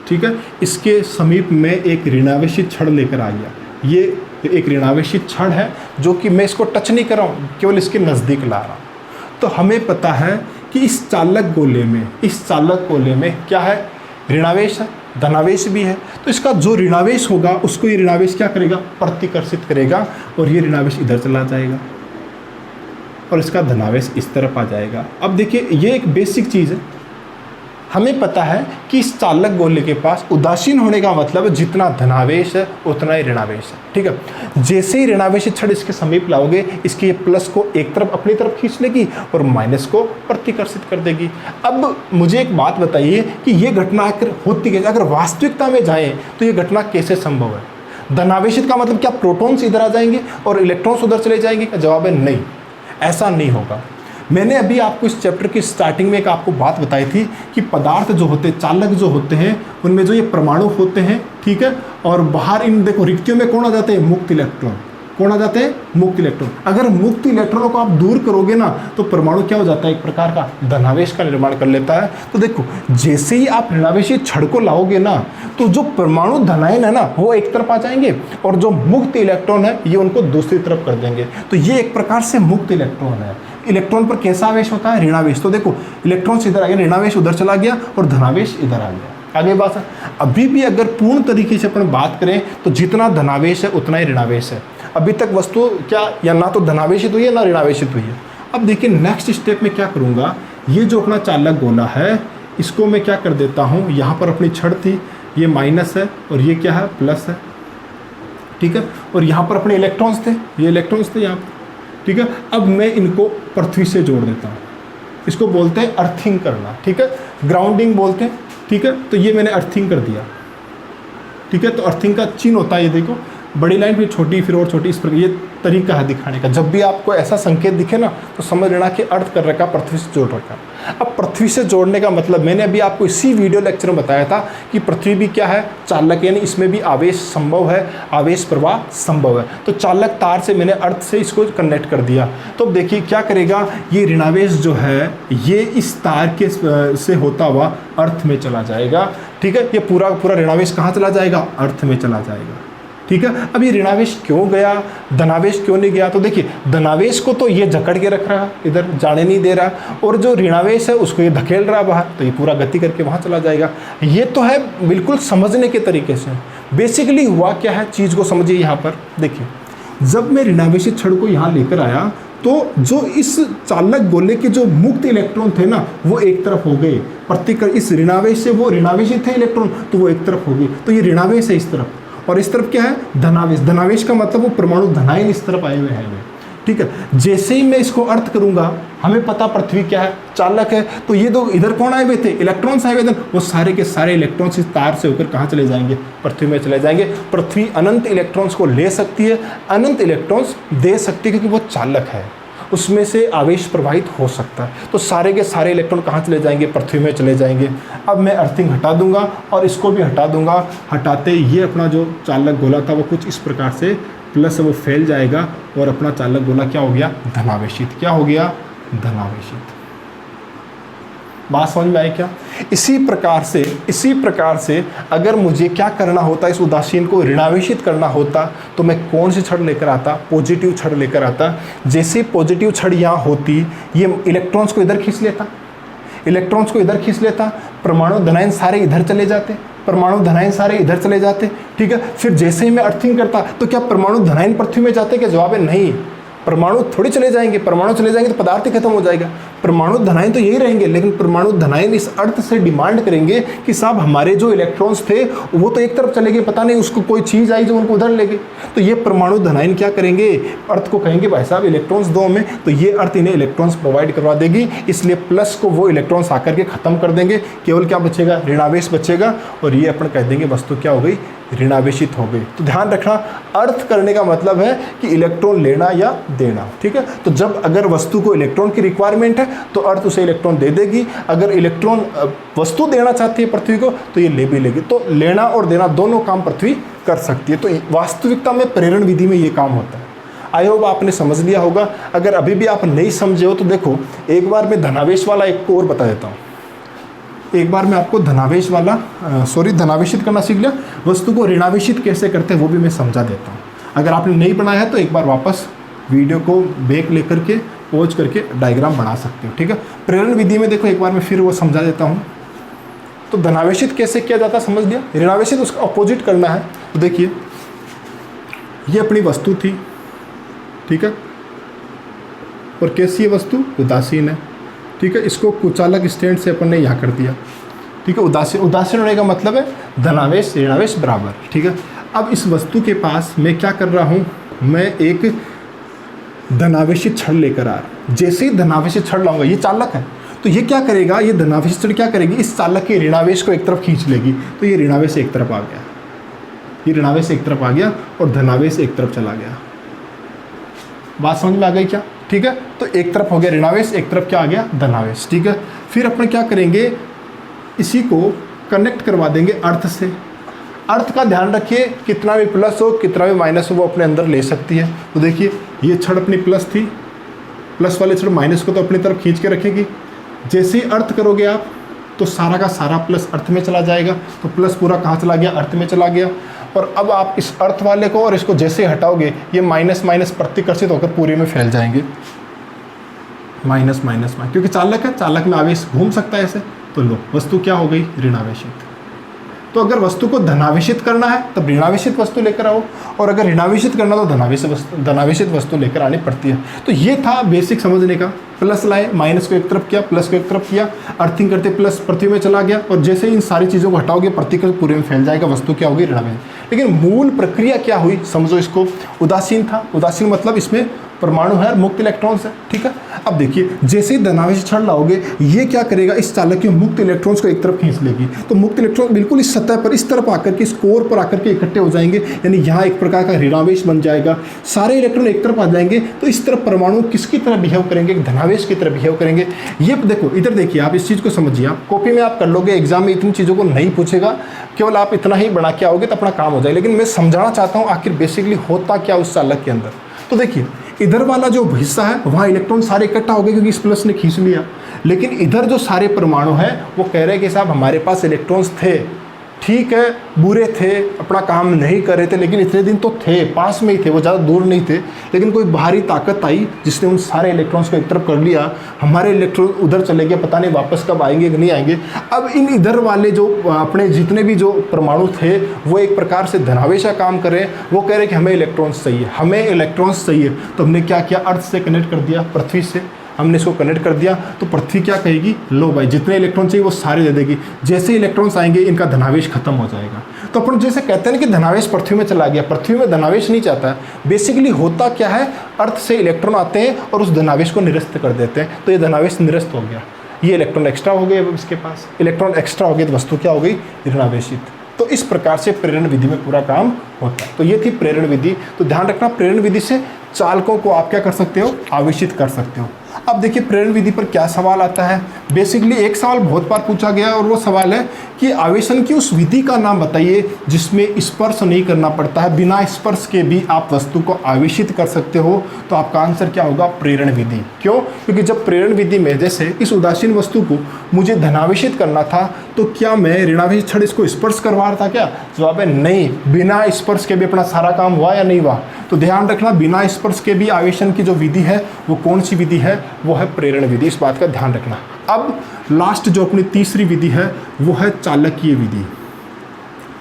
ठीक है, इसके समीप में एक ऋणावेशित छड़ लेकर आ गया। ये एक ऋणावेशित छड़ है जो कि मैं इसको टच नहीं कर रहा हूँ, केवल इसके नज़दीक ला रहा हूँ। तो हमें पता है कि इस चालक गोले में क्या है, ऋणावेश है, धनावेश भी है। तो इसका जो ऋणावेश होगा उसको ये ऋणावेश क्या करेगा, प्रतिकर्षित करेगा, और ये ऋणावेश इधर चला जाएगा और इसका धनावेश इस तरफ आ जाएगा। अब देखिए ये एक बेसिक चीज़ है, हमें पता है कि इस चालक गोले के पास उदासीन होने का मतलब जितना धनावेश है उतना ही ऋणावेश है, ठीक है। जैसे ही ऋणावेश छड़ इसके समीप लाओगे, इसके प्लस को एक तरफ अपनी तरफ खींच लेगी और माइनस को प्रतिकर्षित कर देगी। अब मुझे एक बात बताइए कि ये घटना अगर होती है, अगर वास्तविकता में जाए तो ये घटना कैसे संभव है? धनावेशित का मतलब क्या प्रोटॉन्स इधर आ जाएंगे और इलेक्ट्रॉन्स उधर चले जाएंगे? जवाब है नहीं, ऐसा नहीं होगा। मैंने अभी आपको इस चैप्टर की स्टार्टिंग में एक आपको बात बताई थी कि पदार्थ जो होते हैं, चालक जो होते हैं, उनमें जो ये परमाणु होते हैं, ठीक है, और बाहर इन देखो रिक्तियों में कौन आ जाते हैं, मुक्त इलेक्ट्रॉन। कौन आ जाते हैं, मुक्त इलेक्ट्रॉन। अगर मुक्त इलेक्ट्रॉनों को आप दूर करोगे ना तो परमाणु क्या हो जाता है, एक प्रकार का धनावेश का निर्माण कर लेता है। तो देखो जैसे ही आप ऋणावेशी छड़ को लाओगे ना, तो जो परमाणु धनायन है ना वो एक तरफ आ जाएंगे और जो मुक्त इलेक्ट्रॉन है ये उनको दूसरी तरफ कर देंगे। तो ये एक प्रकार से मुक्त इलेक्ट्रॉन है। इलेक्ट्रॉन पर कैसा आवेश होता है, ऋणावेश। तो देखो इलेक्ट्रॉन इधर आ गया, ऋणावेश उधर चला गया और धनावेश इधर आ गया। आगे बात है, अभी भी अगर पूर्ण तरीके से अपन बात करें तो जितना धनावेश है उतना ही ऋणावेश है। अभी तक वस्तु क्या या ना तो धनावेशित हुई है ना ऋणावेशित हुई है। अब देखिए नेक्स्ट स्टेप में क्या करूँगा, ये जो अपना चालक गोला है इसको मैं क्या कर देता हूँ, यहाँ पर अपनी छड़ थी, ये माइनस है और ये क्या है, प्लस है, ठीक है। और यहाँ पर अपने इलेक्ट्रॉन्स थे, ये इलेक्ट्रॉन्स थे यहाँ पर, ठीक है। अब मैं इनको पृथ्वी से जोड़ देता हूँ, इसको बोलते हैं अर्थिंग करना, ठीक है, ग्राउंडिंग बोलते हैं, ठीक है। तो ये मैंने अर्थिंग कर दिया, ठीक है। तो अर्थिंग का चिन्ह होता है, ये देखो बड़ी लाइन फिर छोटी फिर और छोटी, इस पर ये तरीका है दिखाने का। जब भी आपको ऐसा संकेत दिखे ना तो समझ लेना कि अर्थ कर रखा, पृथ्वी से जोड़ रखा। अब पृथ्वी से जोड़ने का मतलब मैंने अभी आपको इसी वीडियो लेक्चर में बताया था कि पृथ्वी भी क्या है, चालक, यानी इसमें भी आवेश संभव है, आवेश प्रवाह संभव है। तो चालक तार से मैंने अर्थ से इसको कनेक्ट कर दिया। तो देखिए क्या करेगा, ये ऋणावेश जो है ये इस तार के से होता हुआ अर्थ में चला जाएगा, ठीक है। ये पूरा पूरा ऋणावेश कहाँ चला जाएगा, अर्थ में चला जाएगा, ठीक है। अब ये ऋणावेश क्यों गया, धनावेश क्यों नहीं गया? तो देखिए धनावेश को तो ये जकड़ के रख रहा, इधर जाने नहीं दे रहा, और जो ऋणावेश है उसको ये धकेल रहा बाहर, तो ये पूरा गति करके वहाँ चला जाएगा। ये तो है बिल्कुल समझने के तरीके से। बेसिकली हुआ क्या है, चीज़ को समझिए। यहाँ पर देखिए जब मैं ऋणावेशी छड़ को यहाँ लेकर आया तो जो इस चालक गोले के जो मुक्त इलेक्ट्रॉन थे ना वो एक तरफ हो गए, इस ऋणावेश से वो ऋणावेशी थे इलेक्ट्रॉन तो वो एक तरफ हो गए। तो ये ऋणावेश है इस तरफ और इस तरफ क्या है, धनावेश। धनावेश का मतलब वो परमाणु धनायन इस तरफ आए हुए हैं, ठीक है। जैसे ही मैं इसको अर्थ करूंगा, हमें पता पृथ्वी क्या है, चालक है, तो ये तो इधर कौन आए हुए थे, इलेक्ट्रॉन्स आए हुए थे, वो सारे के सारे इलेक्ट्रॉन्स इस तार से होकर कहाँ चले जाएंगे, पृथ्वी में चले जाएंगे। पृथ्वी अनंत इलेक्ट्रॉन्स को ले सकती है, अनंत इलेक्ट्रॉन्स दे सकती है, क्योंकि वो चालक है, उसमें से आवेश प्रवाहित हो सकता है। तो सारे के सारे इलेक्ट्रॉन कहाँ चले जाएंगे, पृथ्वी में चले जाएंगे। अब मैं अर्थिंग हटा दूंगा और इसको भी हटा दूंगा। हटाते ये अपना जो चालक गोला था वो कुछ इस प्रकार से प्लस वो फैल जाएगा और अपना चालक गोला क्या हो गया, धनावेशित। क्या हो गया, धनावेशित। बात समझ में आई क्या? इसी प्रकार से अगर मुझे क्या करना होता, इस उदासीन को ऋणावेशित करना होता, तो मैं कौन सी छड़ लेकर आता, पॉजिटिव छड़ लेकर आता। जैसे पॉजिटिव छड़ यहाँ होती, ये इलेक्ट्रॉन्स को इधर खींच लेता, इलेक्ट्रॉन्स को इधर खींच लेता, परमाणु धनायन सारे इधर चले जाते, परमाणु धनायन सारे इधर चले जाते, ठीक है। फिर जैसे ही मैं अर्थिंग करता, तो क्या परमाणु धनायन पृथ्वी में जाते? क्या जवाब है नहीं, परमाणु थोड़ी चले जाएंगे। परमाणु चले जाएंगे तो पदार्थ ही खत्म हो जाएगा। परमाणु धनायन तो यही रहेंगे, लेकिन परमाणु धनायन इस अर्थ से डिमांड करेंगे कि साहब हमारे जो इलेक्ट्रॉन्स थे वो तो एक तरफ चले गए, पता नहीं उसको कोई चीज़ आई जो उनको उधर ले गई। तो ये परमाणु धनायन क्या करेंगे, अर्थ को कहेंगे भाई साहब इलेक्ट्रॉन्स दो हमें, तो ये अर्थ इन्हें इलेक्ट्रॉन्स प्रोवाइड करवा देगी। इसलिए प्लस को वो इलेक्ट्रॉन्स आकर के खत्म कर देंगे, केवल क्या बचेगा, ऋणावेश बचेगा, और ये अपन कह देंगे वस्तु क्या हो गई, ऋणावेशित हो गई। तो ध्यान रखना, अर्थ करने का मतलब है कि इलेक्ट्रॉन लेना या देना, ठीक है। तो जब अगर वस्तु को इलेक्ट्रॉन की रिक्वायरमेंट है तो अर्थ उसे इलेक्ट्रॉन दे देगी। अगर इलेक्ट्रॉन वस्तु देना चाहती है पृथ्वी को तो ये ले भी लेगी। तो लेना और देना दोनों काम पृथ्वी कर सकती है। तो वास्तविकता में प्रेरण विधि में ये काम होता है। आई होप आपने समझ लिया होगा। अगर अभी भी आप नहीं समझे हो तो देखो, एक बार मैं धनावेश वाला एक को और बता देता हूँ। एक बार मैं आपको धनावेश वाला धनावेशित करना सीख लिया, वस्तु को ऋणावेशित कैसे करते हैं वो भी मैं समझा देता हूँ। अगर आपने नहीं बनाया है तो एक बार वापस वीडियो को बैक लेकर के पॉज करके डायग्राम बना सकते हो, ठीक है। प्रेरण विधि में देखो एक बार मैं फिर वो समझा देता हूँ। तो धनावेशित कैसे किया जाता है समझ लिया, ऋणावेशित उसका अपोजिट करना है। तो देखिए ये अपनी वस्तु थी, ठीक है, और कैसी है वस्तु, उदासीन है, ठीक है। इसको कुचालक स्टैंड से अपन ने यहाँ कर दिया, ठीक है। उदासीन होने का मतलब है धनावेश ऋणावेश बराबर, ठीक है। अब इस वस्तु के पास मैं क्या कर रहा हूँ, मैं एक धनावेशित छड़ लेकर आ रहा। जैसे ही धनावेशित छड़ लाऊंगा, ये चालक है, तो ये क्या करेगा, ये धनावेशित छड़ क्या करेगी, इस चालक के ऋणावेश को एक तरफ खींच लेगी। तो ये ऋणावेश एक तरफ आ गया, ये ऋणावेश एक तरफ आ गया और धनावेश एक तरफ चला गया। बात समझ में आ गई क्या, ठीक है। तो एक तरफ हो गया ऋणावेश, एक तरफ क्या आ गया, धनावेश, ठीक है। फिर अपन क्या करेंगे, इसी को कनेक्ट करवा देंगे अर्थ से। अर्थ का ध्यान रखिए, कितना भी प्लस हो कितना भी माइनस हो वो अपने अंदर ले सकती है। तो देखिए ये छड़ अपनी प्लस थी, प्लस वाले छड़ माइनस को तो अपनी तरफ खींच के रखेगी। जैसे ही अर्थ करोगे आप तो सारा का सारा प्लस अर्थ में चला जाएगा। तो प्लस पूरा कहाँ चला गया, अर्थ में चला गया। और अब आप इस अर्थ वाले को और इसको जैसे हटाओगे, ये माइनस माइनस प्रतिकर्षित होकर पूरे में फैल जाएंगे। माइनस माइनस माइनस, क्योंकि चालक है, चालक में आवेश घूम सकता है ऐसे। तो लो वस्तु क्या हो गई, ऋणावेशित। तो अगर वस्तु को धनावेशित करना है तब ऋणावेशित वस्तु लेकर आओ, और अगर ऋणावेशित करना तो धनावेशित वस्तु लेकर आनी पड़ती है। तो ये था बेसिक समझने का। प्लस लाए, माइनस को एक तरफ किया, प्लस को एक तरफ किया, अर्थिंग करते प्लस पृथ्वी में चला गया, और जैसे ही इन सारी चीज़ों को हटाओगे प्रतिकर्ष पूरे में फैल जाएगा, वस्तु क्या होगी, ऋणावेशित। लेकिन मूल प्रक्रिया क्या हुई समझो इसको। उदासीन था, उदासीन मतलब इसमें परमाणु है और मुक्त इलेक्ट्रॉन्स है, ठीक है। अब देखिए जैसे ही धनावेश छड़ लाओगे, ये क्या करेगा, इस चालक के मुक्त इलेक्ट्रॉन्स को एक तरफ खींच लेगी। तो मुक्त इलेक्ट्रॉन बिल्कुल इस सतह पर इस तरफ आकर के, इस कोर पर आकर के इकट्ठे हो जाएंगे, यानी यहाँ एक प्रकार का ऋणावेश बन जाएगा। सारे इलेक्ट्रॉन एक तरफ आ जाएंगे। तो इस तरफ परमाणु किसकी तरह बिहेव करेंगे, धनावेश की तरह बिहेव करेंगे। ये देखो इधर देखिए, आप इस चीज़ को समझिए। आप कॉपी में आप कर लोगे, एग्जाम में इतनी चीज़ों को नहीं पूछेगा, केवल आप इतना ही बना के आओगे तो अपना काम हो जाए। लेकिन मैं समझाना चाहता हूँ आखिर बेसिकली होता क्या उस चालक के अंदर। तो देखिए इधर वाला जो हिस्सा है वहाँ इलेक्ट्रॉन सारे इकट्ठा हो गए क्योंकि इस प्लस ने खींच लिया। लेकिन इधर जो सारे परमाणु हैं वो कह रहे हैं कि साहब हमारे पास इलेक्ट्रॉन्स थे, ठीक है, बुरे थे, अपना काम नहीं कर रहे थे, लेकिन इतने दिन तो थे, पास में ही थे, वो ज़्यादा दूर नहीं थे। लेकिन कोई बाहरी ताकत आई जिसने उन सारे इलेक्ट्रॉन्स को एक तरफ कर लिया, हमारे इलेक्ट्रॉन उधर चले गए, पता नहीं वापस कब आएंगे कि नहीं आएंगे। अब इन इधर वाले जो अपने जितने भी जो परमाणु थे वो एक प्रकार से धनावेश का काम कर रहे हैं। वो कह रहे हैं कि हमें इलेक्ट्रॉन्स चाहिए, हमें इलेक्ट्रॉन्स चाहिए। तो हमने क्या किया, अर्थ से कनेक्ट कर दिया, पृथ्वी से। हमने इसको कनेक्ट कर दिया तो पृथ्वी क्या कहेगी, लो भाई जितने इलेक्ट्रॉन चाहिए वो सारे दे देगी। जैसे ही इलेक्ट्रॉन्स आएंगे इनका धनावेश खत्म हो जाएगा। तो अपन जैसे कहते हैं कि धनावेश पृथ्वी में चला गया, पृथ्वी में धनावेश नहीं चाहता है। बेसिकली होता क्या है, अर्थ से इलेक्ट्रॉन आते हैं और उस धनावेश को निरस्त कर देते हैं, तो ये धनावेश निरस्त हो गया, ये इलेक्ट्रॉन एक्स्ट्रा हो गए। अब इसके पास इलेक्ट्रॉन एक्स्ट्रा हो गए तो वस्तु क्या हो गई, ऋणावेशित। तो इस प्रकार से प्रेरण विधि में पूरा काम होता है। तो ये थी प्रेरण विधि। तो ध्यान रखना, प्रेरण विधि से चालकों को आप क्या कर सकते हो, आवेशित कर सकते हो। अब देखिए प्रेरण विधि पर क्या सवाल आता है। बेसिकली एक सवाल बहुत बार पूछा गया और वो सवाल है कि आवेशन की उस विधि का नाम बताइए जिसमें स्पर्श नहीं करना पड़ता है, बिना स्पर्श के भी आप वस्तु को आवेशित कर सकते हो। तो आपका आंसर क्या होगा, प्रेरण विधि। क्यों, क्योंकि जब प्रेरण विधि में जैसे इस उदासीन वस्तु को मुझे धनावेशित करना था तो क्या मैं ऋणावेशित छड़ इसको स्पर्श करवा रहा था क्या, जवाब है नहीं। बिना स्पर्श के भी अपना सारा काम हुआ या नहीं हुआ। तो ध्यान रखना, बिना स्पर्श के भी आवेशन की जो विधि है वो कौन सी विधि है, वो है प्रेरण विधि। इस बात का ध्यान रखना। अब लास्ट जो अपनी तीसरी विधि है वो है चालकीय विधि।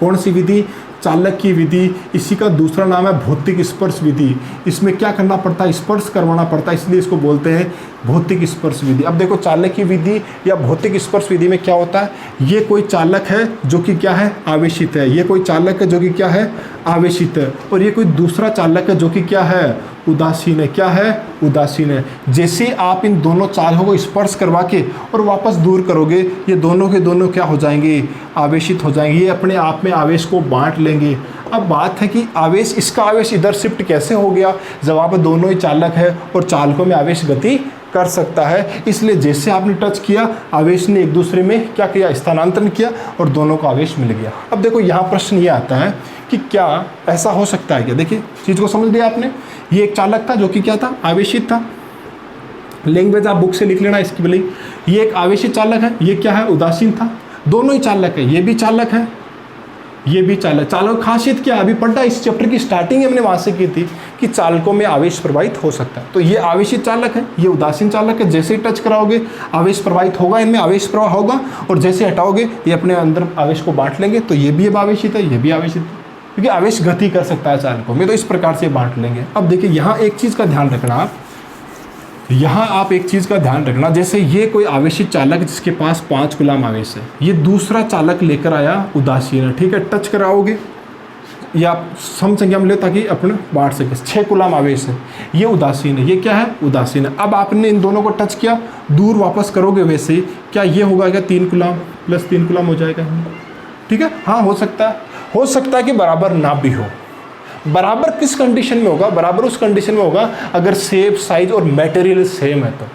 कौन सी विधि, चालकीय विधि। इसी का दूसरा नाम है भौतिक स्पर्श विधि। इसमें क्या करना पड़ता है, स्पर्श करवाना पड़ता है, इसलिए इसको बोलते हैं भौतिक स्पर्श विधि। अब देखो चालकीय विधि या भौतिक स्पर्श विधि में क्या होता है, ये कोई चालक है जो कि क्या है, आवेशित है। ये कोई चालक है जो कि क्या है, आवेशित है। और ये कोई दूसरा चालक है जो कि क्या है, उदासीन है। क्या है, उदासीन है। जैसे आप इन दोनों चालकों को स्पर्श करवा के और वापस दूर करोगे, ये दोनों के दोनों क्या हो जाएंगे, आवेशित हो जाएंगे। ये अपने आप में आवेश को बांट लेंगे। अब बात है कि आवेश, इसका आवेश इधर शिफ्ट कैसे हो गया, जवाब दोनों ही चालक है और चालकों में आवेश गति कर सकता है। इसलिए जैसे आपने टच किया, आवेश ने एक दूसरे में क्या किया, स्थानांतरण किया और दोनों को आवेश मिल गया। अब देखो यहाँ प्रश्न ये आता है कि क्या ऐसा हो सकता है क्या। देखिए चीज़ को समझ लिया आपने। ये एक चालक था जो कि क्या था, आवेशित था। लैंग्वेज आप बुक से लिख लेना इसकी भले। ये एक आवेशित चालक है, ये क्या है, उदासीन था। दोनों ही चालक है, ये भी चालक है, ये भी चालक। चालक खासियत क्या, अभी पढ़ा इस चैप्टर की स्टार्टिंग हमने वहाँ से की थी कि चालकों में आवेश प्रवाहित हो सकता है। तो ये आवेशित चालक है, ये उदासीन चालक है। जैसे ही टच कराओगे आवेश प्रवाहित होगा, इनमें आवेश प्रवाह होगा और जैसे हटाओगे ये अपने अंदर आवेश को बांट लेंगे। तो ये भी अब आवेशित है, ये भी आवेशित है, क्योंकि आवेश गति कर सकता है चालकों में। तो इस प्रकार से बांट लेंगे। अब देखिए यहाँ एक चीज़ का ध्यान रखना आप, यहाँ आप एक चीज़ का ध्यान रखना, जैसे ये कोई आवेशित चालक जिसके पास 5 कूलाम आवेश है, ये दूसरा चालक लेकर आया उदासीन है, ठीक है। टच कराओगे या आप सम संख्या में ले ताकि अपने बांट सके। 6 कूलाम आवेश है, ये उदासीन है, ये क्या है, उदासीन है। अब आपने इन दोनों को टच किया, दूर वापस करोगे वैसे ही, क्या ये होगा क्या, 3 कूलाम प्लस 3 कूलाम हो जाएगा, ठीक है। हाँ हो सकता है कि बराबर ना भी हो। बराबर किस कंडीशन में होगा, बराबर उस कंडीशन में होगा अगर शेप, साइज और मटेरियल सेम है। तो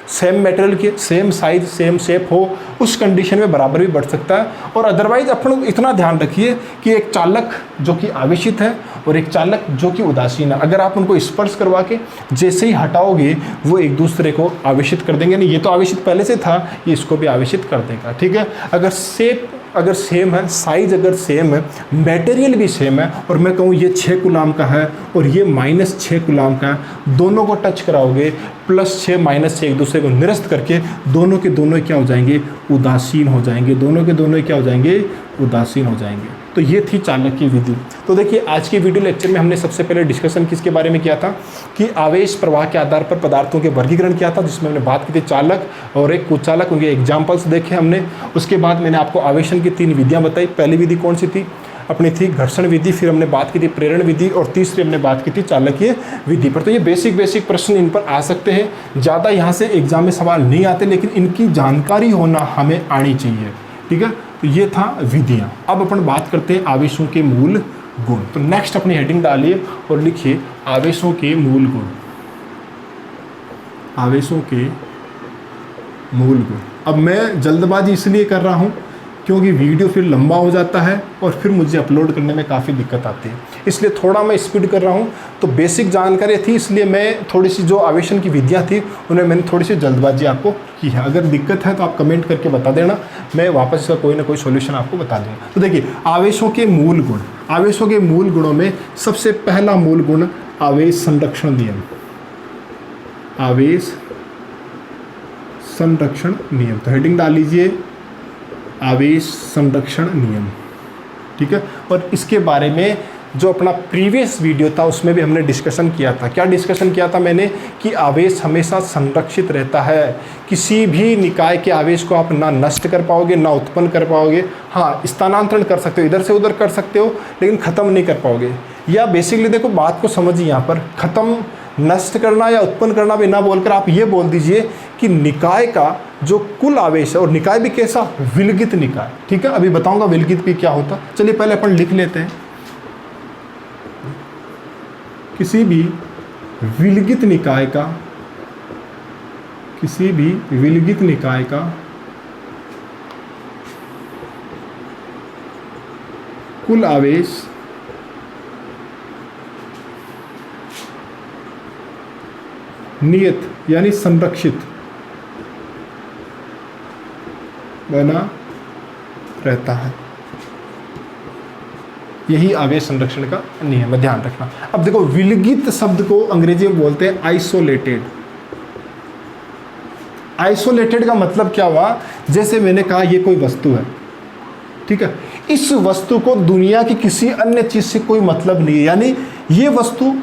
सेम मटेरियल के, सेम साइज, सेम शेप हो, उस कंडीशन में बराबर भी बढ़ सकता है। और अदरवाइज अपन इतना ध्यान रखिए कि एक चालक जो कि आवेशित है और एक चालक जो कि उदासीन है, अगर आप उनको स्पर्श करवा के जैसे ही हटाओगे वो एक दूसरे को आवेशित कर देंगे। नहीं, ये तो आवेशित पहले से था, ये इसको भी आवेशित कर देगा, ठीक है। अगर शेप अगर सेम है, साइज अगर सेम है, मटेरियल भी सेम है और मैं कहूँ ये 6 कूलाम का है और ये -6 कूलाम का है, दोनों को टच कराओगे +6 -6 एक दूसरे को निरस्त करके दोनों के दोनों क्या हो जाएंगे, उदासीन हो जाएंगे। दोनों के दोनों क्या हो जाएंगे, उदासीन हो जाएंगे। तो ये थी चालकीय विधि। तो देखिए आज के वीडियो लेक्चर में हमने सबसे पहले डिस्कशन किसके बारे में किया था कि आवेश प्रवाह के आधार पर पदार्थों के वर्गीकरण किया था, जिसमें हमने बात की थी चालक और एक कुचालक, उनके एग्जाम्पल्स देखे हमने। उसके बाद मैंने आपको आवेशन की 3 विधियाँ बताई। पहली विधि कौन सी थी अपनी, थी घर्षण विधि, फिर हमने बात की थी प्रेरण विधि और तीसरी हमने बात की थी चालकीय विधि पर। तो ये बेसिक प्रश्न इन पर आ सकते हैं, ज़्यादा यहाँ से एग्जाम में सवाल नहीं आते, लेकिन इनकी जानकारी होना हमें आनी चाहिए, ठीक है। तो ये था विधियाँ। अब अपन बात करते हैं आवेशों के मूल गुण। तो नेक्स्ट अपनी हेडिंग डालिए और लिखिए आवेशों के मूल गुण। आवेशों के मूल गुण। अब मैं जल्दबाजी इसलिए कर रहा हूँ क्योंकि वीडियो फिर लंबा हो जाता है और फिर मुझे अपलोड करने में काफ़ी दिक्कत आती है, इसलिए थोड़ा मैं स्पीड कर रहा हूँ। तो बेसिक जानकारी थी, इसलिए मैं थोड़ी सी जो आवेशन की विधियाँ थी उन्हें मैंने थोड़ी सी जल्दबाजी आपको की है। अगर दिक्कत है तो आप कमेंट करके बता देना, मैं वापस इसका कोई ना कोई सॉल्यूशन आपको बता दूँगा। तो देखिए आवेशों के मूल गुण। आवेशों के मूल गुणों में सबसे पहला मूल गुण आवेश संरक्षण नियम। आवेश संरक्षण नियम। तो हेडिंग डाल लीजिए आवेश संरक्षण नियम, ठीक है। और इसके बारे में जो अपना प्रीवियस वीडियो था उसमें भी हमने डिस्कशन किया था। क्या डिस्कशन किया था मैंने कि आवेश हमेशा संरक्षित रहता है, किसी भी निकाय के आवेश को आप ना नष्ट कर पाओगे ना उत्पन्न कर पाओगे। हाँ, स्थानांतरण कर सकते हो, इधर से उधर कर सकते हो, लेकिन ख़त्म नहीं कर पाओगे। या बेसिकली देखो बात को समझिए, यहाँ पर ख़त्म नष्ट करना या उत्पन्न करना भी ना बोलकर आप ये बोल दीजिए कि निकाय का जो कुल आवेश है, और निकाय भी कैसा, विलगित निकाय। ठीक है, अभी बताऊंगा विलगित भी क्या होता। चलिए पहले अपन लिख लेते हैं, किसी भी विलगित निकाय का, किसी भी विलगित निकाय का कुल आवेश नियत यानी संरक्षित बना रहता है। यही आवेश संरक्षण का नियम है, ध्यान रखना। अब देखो विलगित शब्द को अंग्रेजी में बोलते हैं आइसोलेटेड। आइसोलेटेड का मतलब क्या हुआ, जैसे मैंने कहा ये कोई वस्तु है, ठीक है, इस वस्तु को दुनिया की किसी अन्य चीज से कोई मतलब नहीं है, यानी ये वस्तु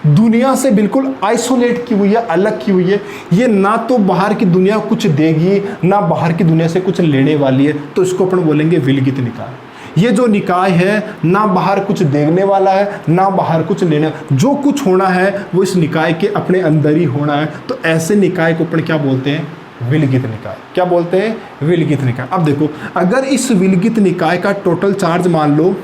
दुनिया से बिल्कुल आइसोलेट की हुई है, अलग की हुई है। ये ना तो बाहर की दुनिया को कुछ देगी ना बाहर की दुनिया से कुछ लेने वाली है, तो इसको अपन बोलेंगे विलगित निकाय। ये जो निकाय है ना बाहर कुछ देखने वाला है ना बाहर कुछ लेने, जो कुछ होना है वो इस निकाय के अपने अंदर ही होना है। तो ऐसे निकाय को अपन क्या बोलते हैं, विलगित निकाय। क्या बोलते हैं, विलगित निकाय। अब देखो अगर इस विलगित निकाय का टोटल चार्ज मान लो,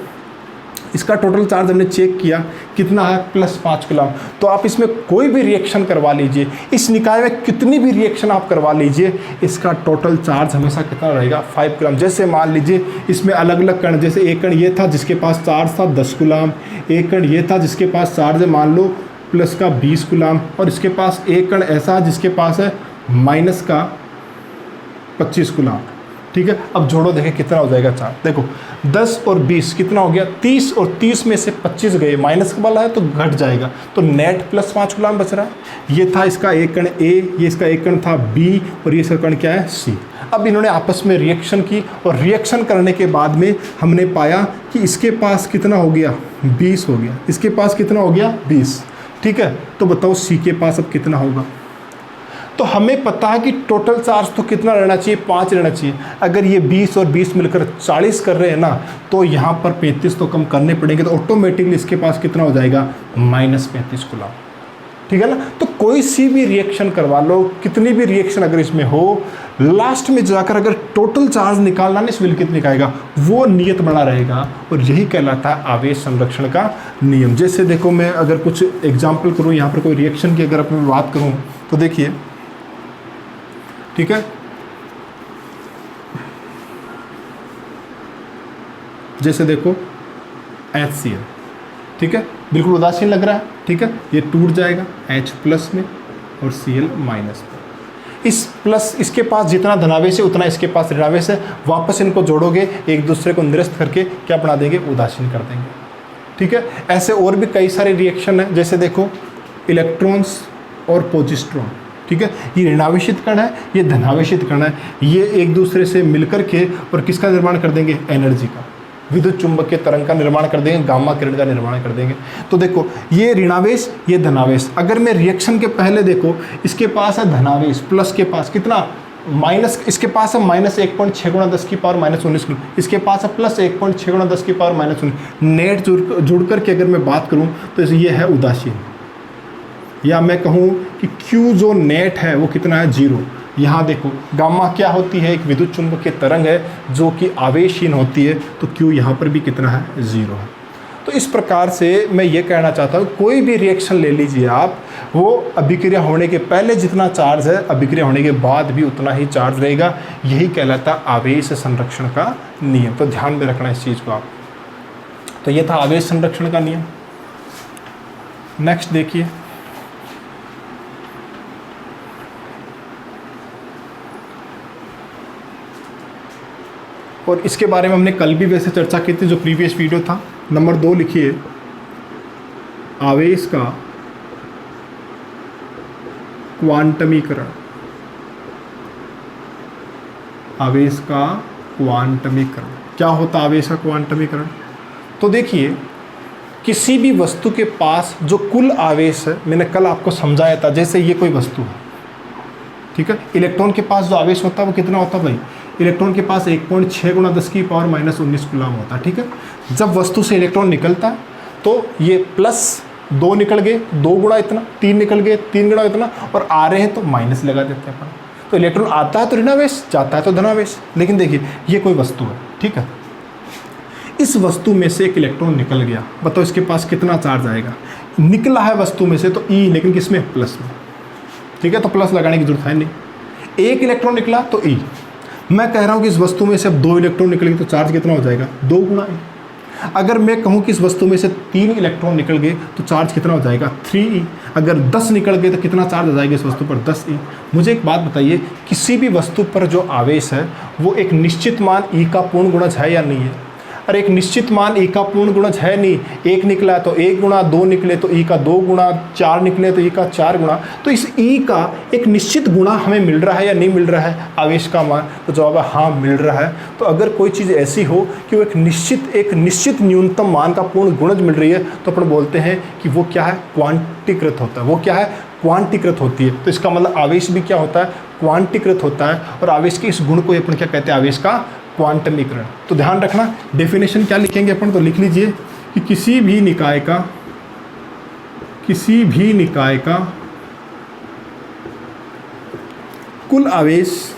इसका टोटल चार्ज हमने चेक किया कितना है, +5 कूलम, तो आप इसमें कोई भी रिएक्शन करवा लीजिए, इस निकाय में कितनी भी रिएक्शन आप करवा लीजिए, इसका टोटल चार्ज हमेशा कितना रहेगा, 5 कूलम। जैसे मान लीजिए इसमें अलग अलग कण, जैसे एक कण ये था जिसके पास चार्ज था 10 कूलम, एक कण ये था जिसके पास चार्ज है मान लो +20 कूलम, और इसके पास एक कण ऐसा जिसके पास है -25 कूलम। ठीक है, अब जोड़ो देखें कितना हो जाएगा चार्ज। देखो 10 और 20 कितना हो गया, 30, और 30 में से 25 गए, माइनस वाला है तो घट जाएगा, तो नेट +5 कूलम बच रहा है। ये था इसका एक कण A, ये इसका एक कण था B, और ये इसका कण क्या है C। अब इन्होंने आपस में रिएक्शन की, और रिएक्शन करने के बाद में हमने पाया कि इसके पास कितना हो गया, 20 हो गया, इसके पास कितना हो गया, 20। ठीक है, तो बताओ C के पास अब कितना होगा। तो हमें पता है कि टोटल चार्ज तो कितना रहना चाहिए, 5 रहना चाहिए। अगर ये 20 और 20 मिलकर 40 कर रहे हैं ना, तो यहाँ पर 35 तो कम करने पड़ेंगे, तो ऑटोमेटिकली इसके पास कितना हो जाएगा, -35 कूलम। ठीक है ना। तो कोई सी भी रिएक्शन करवा लो, कितनी भी रिएक्शन अगर इसमें हो, लास्ट में जाकर अगर टोटल चार्ज निकालना ना इस विलगित निकाय का, वो नियत बना रहेगा, और यही कहलाता है आवेश संरक्षण का नियम। जैसे देखो मैं अगर कुछ एग्जाम्पल करूँ यहाँ पर, कोई रिएक्शन की अगर मैं बात करूँ तो देखिए, ठीक है, जैसे देखो HCl, ठीक है, बिल्कुल उदासीन लग रहा है, ठीक है, ये टूट जाएगा H+ में और Cl- में। इस प्लस, इसके पास जितना धनावेश है उतना इसके पास ऋणावेश है, वापस इनको जोड़ोगे एक दूसरे को निरस्त करके क्या बना देंगे, उदासीन कर देंगे। ठीक है, ऐसे और भी कई सारे रिएक्शन है, जैसे देखो इलेक्ट्रॉन्स और पोजिस्ट्रॉन, ठीक है, ये ऋणावेशित कण है, ये धनावेशित कण है, ये एक दूसरे से मिलकर के और किसका निर्माण कर देंगे, एनर्जी का, विद्युत चुंबकीय तरंग का निर्माण कर देंगे, गामा किरण का निर्माण कर देंगे। तो देखो ये ऋणावेश, ये धनावेश, अगर मैं रिएक्शन के पहले देखो, इसके पास है धनावेश, प्लस के पास कितना, माइनस, इसके पास है -1.6 × 10⁻⁻19 कूलम, इसके पास है +1.6 × 10⁻⁻19। नेट जुड़ करके अगर मैं बात करूँ तो ये है उदासीन, या मैं कहूँ कि Q जो नेट है वो कितना है, 0। यहाँ देखो गामा क्या होती है, एक विद्युत चुंबकीय तरंग है जो कि आवेशहीन होती है, तो Q यहाँ पर भी कितना है, 0 है। तो इस प्रकार से मैं ये कहना चाहता हूँ, कोई भी रिएक्शन ले लीजिए आप, वो अभिक्रिया होने के पहले जितना चार्ज है, अभिक्रिया होने के बाद भी उतना ही चार्ज रहेगा। यही कहलाता है आवेश संरक्षण का नियम। तो ध्यान में रखना इस चीज़ को आप। तो ये था आवेश संरक्षण का नियम। नेक्स्ट देखिए, और इसके बारे में हमने कल भी वैसे चर्चा की थी, जो प्रीवियस वीडियो था। नंबर 2 लिखिए, आवेश का क्वांटमीकरण। आवेश का क्वांटमीकरण क्या होता है, आवेश का क्वांटमीकरण? तो देखिए किसी भी वस्तु के पास जो कुल आवेश है, मैंने कल आपको समझाया था, जैसे ये कोई वस्तु है, ठीक है, इलेक्ट्रॉन के पास जो आवेश होता है वो कितना होता है भाई, इलेक्ट्रॉन के पास 1.6 × 10⁻⁻⁹ कूलम होता है, ठीक है। जब वस्तु से इलेक्ट्रॉन निकलता है तो ये +2 निकल गए, 2 गुणा इतना, 3 निकल गए, 3 गुणा इतना, और आ रहे हैं तो माइनस लगा देते हैं अपन। तो इलेक्ट्रॉन आता है तो ऋणावेश, जाता है तो धनावेश। लेकिन देखिए ये कोई वस्तु है, ठीक है, इस वस्तु में से एक इलेक्ट्रॉन निकल गया, बताओ इसके पास कितना चार्ज आएगा। निकला है वस्तु में से तो ई, लेकिन किसमें, प्लस में, ठीक है, तो प्लस लगाने की जरूरत है नहीं। एक इलेक्ट्रॉन निकला तो ई। मैं कह रहा हूँ कि इस वस्तु में से अब 2 इलेक्ट्रॉन निकलेंगे तो चार्ज कितना हो जाएगा, 2 गुना ई। अगर मैं कहूँ कि इस वस्तु में से 3 इलेक्ट्रॉन निकल गए तो चार्ज कितना हो जाएगा, 3e। अगर 10 निकल गए तो कितना चार्ज हो जाएगा इस वस्तु पर, 10e। मुझे एक बात बताइए, किसी भी वस्तु पर जो आवेश है वो एक निश्चित मान e का पूर्ण गुणज है या नहीं है। और एक निश्चित मान e का पूर्ण गुणज है नहीं, 1 निकला तो 1 गुणा, 2 निकले तो e का 2 गुणा, 4 निकले तो e का 4 गुणा। तो इस e का एक निश्चित गुणा हमें मिल रहा है या नहीं मिल रहा है आवेश का मान, तो जवाब है हाँ मिल रहा है। तो अगर कोई चीज़ ऐसी हो कि वो एक निश्चित न्यूनतम मान का पूर्ण गुणज मिल रही है तो अपन बोलते हैं कि वो क्या है, क्वांटीकृत होता है। वो क्या है, क्वांटीकृत होती है। तो इसका मतलब आवेश भी क्या होता है, क्वांटीकृत होता है। और आवेश के इस गुण को अपन क्या कहते हैं, आवेश का क्वांटमीकरण। तो ध्यान रखना, डेफिनेशन क्या लिखेंगे अपन, तो लिख लीजिए कि किसी भी निकाय का कुल आवेश,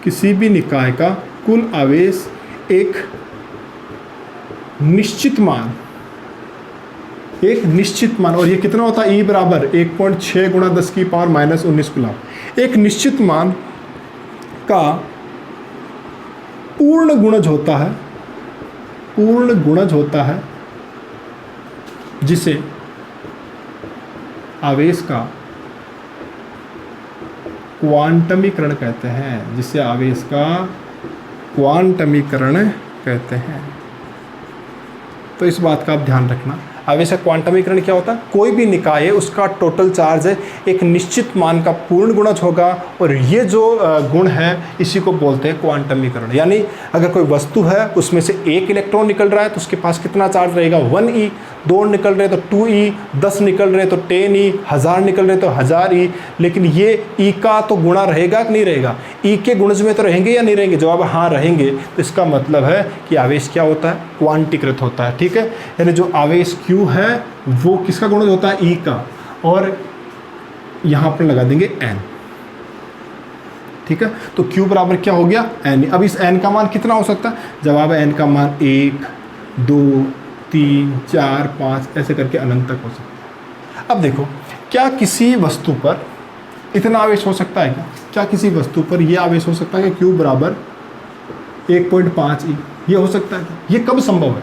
किसी भी निकाय का कुल आवेश एक निश्चित मान, और ये कितना होता है, E बराबर 1.6 × 10⁻⁻⁹ कूलम। एक निश्चित मान का पूर्ण गुणज होता है, जिसे आवेश का क्वांटमीकरण कहते हैं, जिसे आवेश का क्वांटमीकरण कहते हैं। तो इस बात का आप ध्यान रखना। आवेश का क्वांटमीकरण क्या होता है, कोई भी निकाय है उसका टोटल चार्ज है एक निश्चित मान का पूर्ण गुणज होगा, और ये जो गुण है इसी को बोलते हैं क्वांटमीकरण। यानी अगर कोई वस्तु है उसमें से 1 इलेक्ट्रॉन निकल रहा है तो उसके पास कितना चार्ज रहेगा, 1e। 2 निकल रहे तो 2e, 10 निकल रहे तो 10e, 1000 निकल रहे तो 1000e। लेकिन ये e का तो गुणा रहेगा कि नहीं रहेगा, e के गुणज में तो रहेंगे या नहीं रहेंगे, जवाब हाँ रहेंगे। तो इसका मतलब है कि आवेश क्या होता है, क्वांटीकृत होता है, ठीक है। यानी जो आवेश Q है वो किसका गुणज होता है, E का, और यहाँ पर लगा देंगे n, ठीक है। तो Q बराबर क्या हो गया, n। अब इस n का मान कितना हो सकता है, जवाब है n का मान 1, 2, 3, 4, 5 ऐसे करके अनंत तक हो सकता है। अब देखो, क्या किसी वस्तु पर इतना आवेश हो सकता है क्या किसी वस्तु पर यह आवेश हो सकता है कि Q बराबर 1.5e, ये हो सकता है? ये कब संभव है?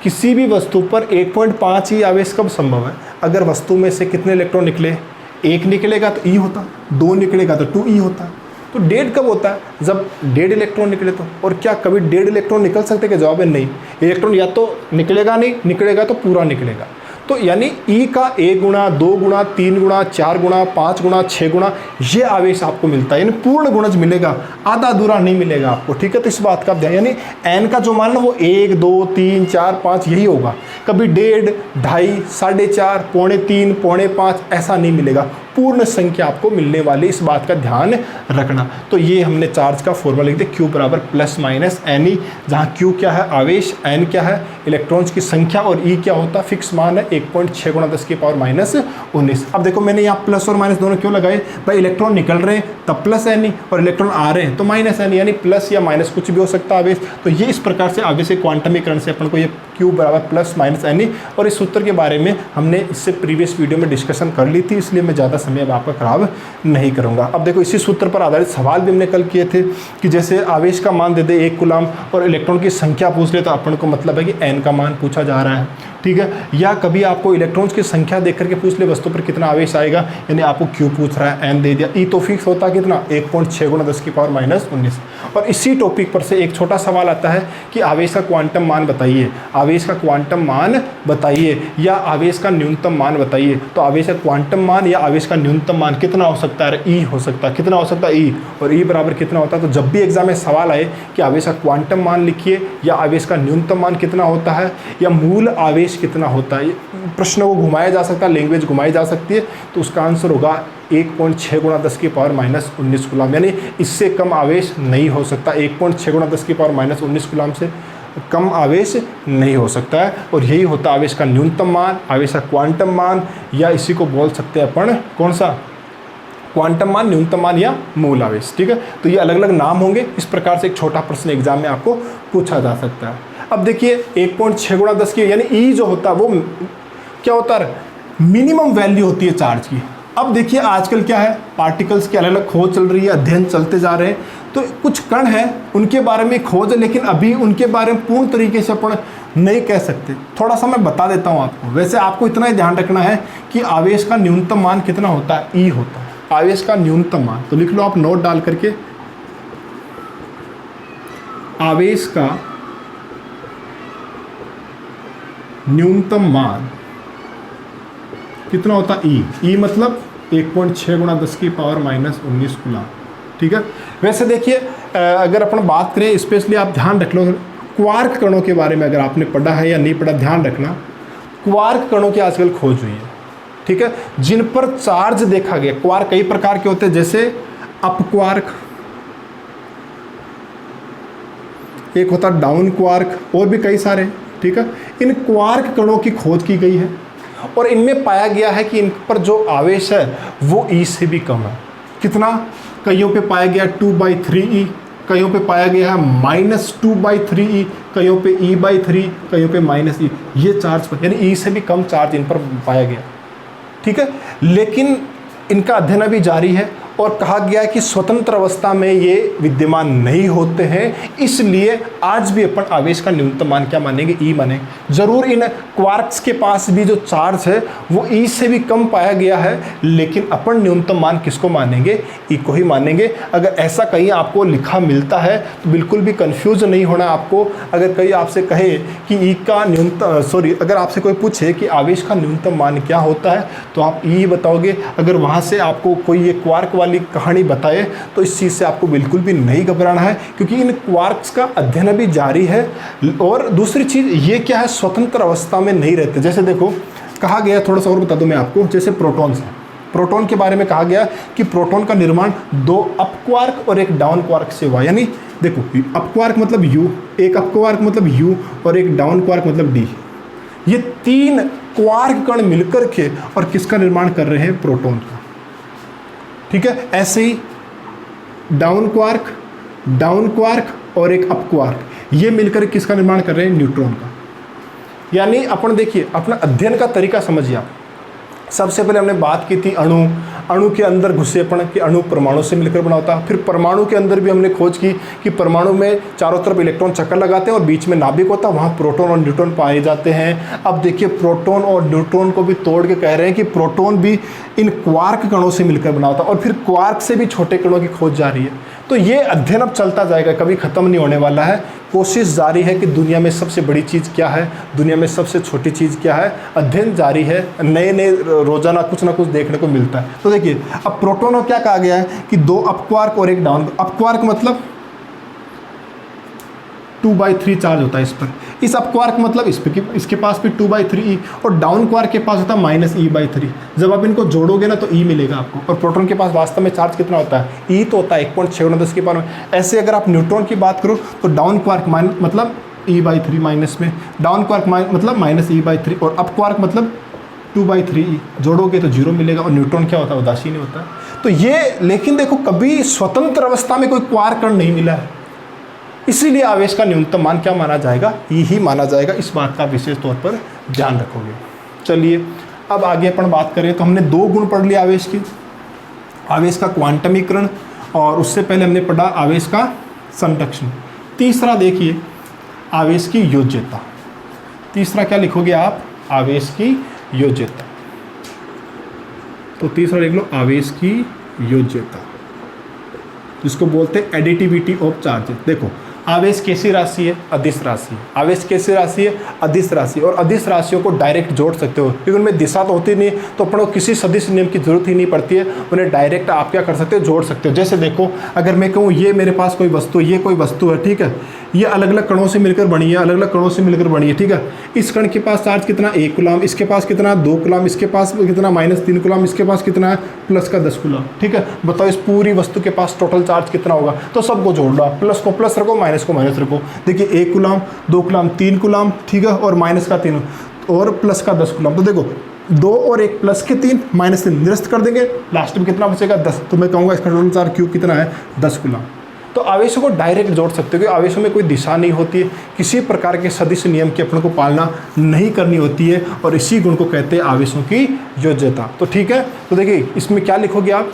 किसी भी वस्तु पर 1.5e आवेश कब संभव है, अगर वस्तु में से कितने इलेक्ट्रॉन निकले, 1 निकलेगा तो E होता, 2 निकलेगा तो 2e होता। तो 1.5 कब होता है, जब 1.5 इलेक्ट्रॉन निकले तो। और क्या कभी 1.5 इलेक्ट्रॉन निकल सकते हैं? जवाब है नहीं। इलेक्ट्रॉन या तो निकलेगा नहीं, निकलेगा तो पूरा निकलेगा। तो यानी E का 1 गुणा, 2 गुणा, 3 गुणा, 4 गुणा, 5 गुणा, 6 गुणा ये आवेश आपको मिलता है, यानी पूर्ण गुणज मिलेगा, आधा अधूरा नहीं मिलेगा आपको, ठीक है। तो इस बात का आप ध्यान, यानी n का जो मान है वो 1, 2, 3, 4, 5 यही होगा, कभी 1.5, 2.5, 4.5, 3, 4.5 ऐसा नहीं मिलेगा, पूर्ण संख्या आपको मिलने वाली, इस बात का ध्यान रखना। तो ये हमने चार्ज का फॉर्मूला लिख दिया, Q बराबर ±NE, जहाँ Q क्या है आवेश, N क्या है इलेक्ट्रॉन्स की संख्या, और E क्या होता है फिक्स मान है 1.6 × 10⁻⁻19। अब देखो मैंने यहाँ प्लस और माइनस दोनों क्यों लगाए, भाई इलेक्ट्रॉन निकल रहे हैं तब +NE, और इलेक्ट्रॉन आ रहे हैं तो -NE, यानी प्लस या माइनस कुछ भी हो सकता है आवेश। तो ये इस प्रकार से आवेश के क्वांटमीकरण से अपन को ये Q बराबर ±NE, और इस सूत्र के बारे में हमने इससे प्रीवियस वीडियो में डिस्कशन कर ली थी, इसलिए मैं ज़्यादा समय अब आपका खराब नहीं करूंगा। अब देखो इसी सूत्र पर आधारित सवाल भी हमने कल किए थे कि जैसे आवेश का मान दे दे 1 कूलम और इलेक्ट्रॉन की संख्या पूछ ले, तो अपन को मतलब है कि n का मान पूछा जा रहा है। ठीक है। या कभी आपको इलेक्ट्रॉन्स की संख्या देख करके पूछ ले वस्तु पर कितना आवेश आएगा, यानी आपको क्यू पूछ रहा है, एन दे दिया, ई तो फिक्स होता है कितना 1.6 × 10⁻⁻⁹। और इसी टॉपिक पर से एक छोटा सवाल आता है कि आवेश का क्वांटम मान बताइए, आवेश का क्वांटम मान बताइए या आवेश का न्यूनतम मान बताइए। तो आवेश का क्वांटम मान या आवेश का न्यूनतम मान कितना हो सकता है, ई हो सकता है, कितना हो सकता है ई, और ई बराबर कितना होता है। तो जब भी एग्जाम में सवाल आए कि आवेश का क्वांटम मान लिखिए या आवेश का न्यूनतम मान कितना होता है या मूल आवेश कितना होता है, प्रश्न को घुमाया जा सकता है, लैंग्वेज घुमाई जा सकती है, तो उसका आंसर होगा 1.6 × 10⁻⁻⁹ कूलम, यानी इससे कम आवेश नहीं हो सकता। 1.6 × 10⁻⁻⁹ कूलम से कम आवेश नहीं हो सकता है। और यही होता है आवेश का न्यूनतम मान, आवेश का क्वांटम मान, या इसी को बोल सकते हैं अपन कौन सा, क्वांटम मान, न्यूनतम मान या मूल आवेश। ठीक है, तो ये अलग अलग नाम होंगे। इस प्रकार से एक छोटा प्रश्न एग्जाम में आपको पूछा जा सकता है। अब देखिए 1.6 × 10 की यानी ई जो होता है वो क्या होता है, मिनिमम वैल्यू होती है चार्ज की। अब देखिए आजकल क्या है, पार्टिकल्स की अलग अलग खोज चल रही है, अध्ययन चलते जा रहे हैं, तो कुछ कण हैं उनके बारे में खोज है, लेकिन अभी उनके बारे में पूर्ण तरीके से अपन नहीं कह सकते। थोड़ा सा मैं बता देता हूँ आपको। वैसे आपको इतना ही ध्यान रखना है कि आवेश का न्यूनतम मान कितना होता है, ई होता है आवेश का न्यूनतम मान। तो लिख लो आप नोट डाल करके, आवेश का न्यूनतम मान कितना होता है, ई मतलब 1.6 × 10⁻⁻�19 कूलम। ठीक है। वैसे देखिए अगर अपन बात करें स्पेशली, आप ध्यान रख लो क्वार्क कणों के बारे में, अगर आपने पढ़ा है या नहीं पढ़ा ध्यान रखना। क्वार्क कणों की आजकल खोज हुई है, ठीक है, जिन पर चार्ज देखा गया। क्वार्क कई प्रकार के होते हैं, जैसे अप क्वार्क, एक होता है डाउन क्वार्क, और भी कई सारे। ठीक है, इन क्वार्क कणों की खोज की गई है और इनमें पाया गया है कि इन पर जो आवेश है वो ई से भी कम है। कितना, कईयों पे पाया गया 2/3e, कईयों पे पाया गया है -2/3e, कईयों पे e/3, कईयों पे -e। ये चार्ज पर यानी ई से भी कम चार्ज इन पर पाया गया। ठीक है, लेकिन इनका अध्ययन अभी जारी है और कहा गया है कि स्वतंत्र अवस्था में ये विद्यमान नहीं होते हैं, इसलिए आज भी अपन आवेश का न्यूनतम मान क्या मानेंगे, ई मानेंगे। जरूर इन क्वार्क्स के पास भी जो चार्ज है वो ई से भी कम पाया गया है, लेकिन अपन न्यूनतम मान किसको मानेंगे, ई को ही मानेंगे। अगर ऐसा कहीं आपको लिखा मिलता है तो बिल्कुल भी कंफ्यूज नहीं होना आपको। अगर कहीं आपसे कहे कि ई का न्यूनतम अगर आपसे कोई पूछे कि आवेश का न्यूनतम मान क्या होता है तो आप ई बताओगे। अगर वहाँ से आपको कोई ये क्वार्क वाली कहानी बताए तो इस चीज़ से आपको बिल्कुल भी नहीं घबराना है, क्योंकि इन क्वार्क्स का अध्ययन अभी जारी है। और दूसरी चीज़ ये क्या है, स्वतंत्र अवस्था में नहीं रहते। जैसे देखो कहा गया, थोड़ा सा और बता दूं मैं आपको, जैसे प्रोटॉन्स हैं। प्रोटॉन के बारे में कहा गया कि प्रोटॉन का निर्माण 2 अप क्वार्क और एक डाउन क्वार्क से हुआ। यानी देखो अप क्वार्क मतलब यू, एक अप क्वार्क मतलब यू, और एक डाउन क्वार्क मतलब डी। ये 3 क्वार्क कण मिलकर के और किसका निर्माण कर रहे हैं, प्रोटॉन का। ठीक है, ऐसे ही डाउन क्वार्क और एक अप क्वार्क, ये मिलकर किसका निर्माण कर रहे हैं, न्यूट्रॉन का। यानी अपन देखिए अपना अध्ययन का तरीका समझिए आप। सबसे पहले हमने बात की थी अणु के अंदर घुसे अपन कि अणु परमाणु से मिलकर बना होता है। फिर परमाणु के अंदर भी हमने खोज की कि परमाणु में चारों तरफ इलेक्ट्रॉन चक्कर लगाते हैं और बीच में नाभिक होता है, वहाँ प्रोटॉन और न्यूट्रॉन पाए जाते हैं। अब देखिए प्रोटॉन और न्यूट्रॉन को भी तोड़ के कह रहे हैं कि प्रोटॉन भी इन क्वार्क कणों से मिलकर बना होता है, और फिर क्वार्क से भी छोटे कणों की खोज जारी है। तो ये अध्ययन अब चलता जाएगा, कभी ख़त्म नहीं होने वाला है। कोशिश जारी है कि दुनिया में सबसे बड़ी चीज़ क्या है, दुनिया में सबसे छोटी चीज़ क्या है, अध्ययन जारी है। नए रोजाना कुछ ना कुछ देखने को मिलता है। तो देखिए अब प्रोटॉन को क्या कहा गया है कि 2 अप क्वार्क और एक डाउन। अप क्वार्क मतलब 2/3 चार्ज होता है इस पर, इस अप क्वार्क मतलब इसके पास भी 2/3e, और डाउन क्वार्क के पास होता है -e/3। जब आप इनको जोड़ोगे ना तो e मिलेगा आपको। और प्रोटॉन के पास वास्तव में चार्ज कितना होता है, e तो होता है 1.6 × 10⁻। ऐसे अगर आप न्यूट्रॉन की बात करो तो डाउन क्वार्क मतलब e/3 माइनस में, डाउन क्वार्क मतलब -e/3, और अप क्वार्क मतलब 2/3e। जोड़ोगे तो 0 मिलेगा। और न्यूट्रॉन क्या होता है, उदासीन होता है। तो ये, लेकिन देखो कभी स्वतंत्र अवस्था में कोई क्वार्क कण नहीं मिला है, इसीलिए आवेश का न्यूनतम मान क्या माना जाएगा, ई ही माना जाएगा। इस बात का विशेष तौर पर ध्यान रखोगे। चलिए अब आगे अपन बात करें तो हमने 2 गुण पढ़ लिया आवेश की, आवेश का क्वांटमीकरण, और उससे पहले हमने पढ़ा आवेश का संरक्षण। तीसरा देखिए आवेश की योज्यता। तीसरा क्या लिखोगे आप, आवेश की योज्यता। तो तीसरा लिख लो आवेश की योज्यता, जिसको बोलते हैं एडिटिविटी ऑफ चार्जेस। देखो आवेश कैसी राशि है? अदिश राशि। आवेश कैसी राशि है? अदिश राशि। और अदिश राशियों को डायरेक्ट जोड़ सकते हो क्योंकि उनमें दिशा तो होती नहीं, तो अपन को किसी सदिश नियम की जरूरत ही नहीं पड़ती है, उन्हें डायरेक्ट आप क्या कर सकते हो? जोड़ सकते हो। जैसे देखो अगर मैं कहूँ ये मेरे पास कोई वस्तु, ये कोई वस्तु है, ठीक है, ये अलग अलग कणों से मिलकर बनी है, अलग अलग कणों से मिलकर बनी है, ठीक है। इस कण के पास चार्ज कितना? 1 कूलम, इसके पास कितना? 2 कूलम, इसके पास कितना? -3 कूलम, इसके पास कितना है? +10 कूलम, ठीक है। बताओ इस पूरी वस्तु के पास टोटल चार्ज कितना होगा? तो सबको जोड़ लो, प्लस को प्लस रखो, माइनस को माइनस रखो। देखिए 1 कूलम, 2 कूलम, 3 कूलम, ठीक है, और -3 और +10 कूलम। तो देखो 2 और 1 +3 -3 निरस्त कर देंगे, लास्ट में कितना बचेगा? 10। तो मैं कहूँगा इसका टोटल चार्ज क्यू कितना है? 10 कूलम। तो आवेशों को डायरेक्ट जोड़ सकते हो क्योंकि आवेशों में कोई दिशा नहीं होती है, किसी प्रकार के सदिश नियम की अपन को पालना नहीं करनी होती है, और इसी गुण को कहते हैं आवेशों की योज्यता। तो ठीक है, तो देखिए इसमें क्या लिखोगे आप?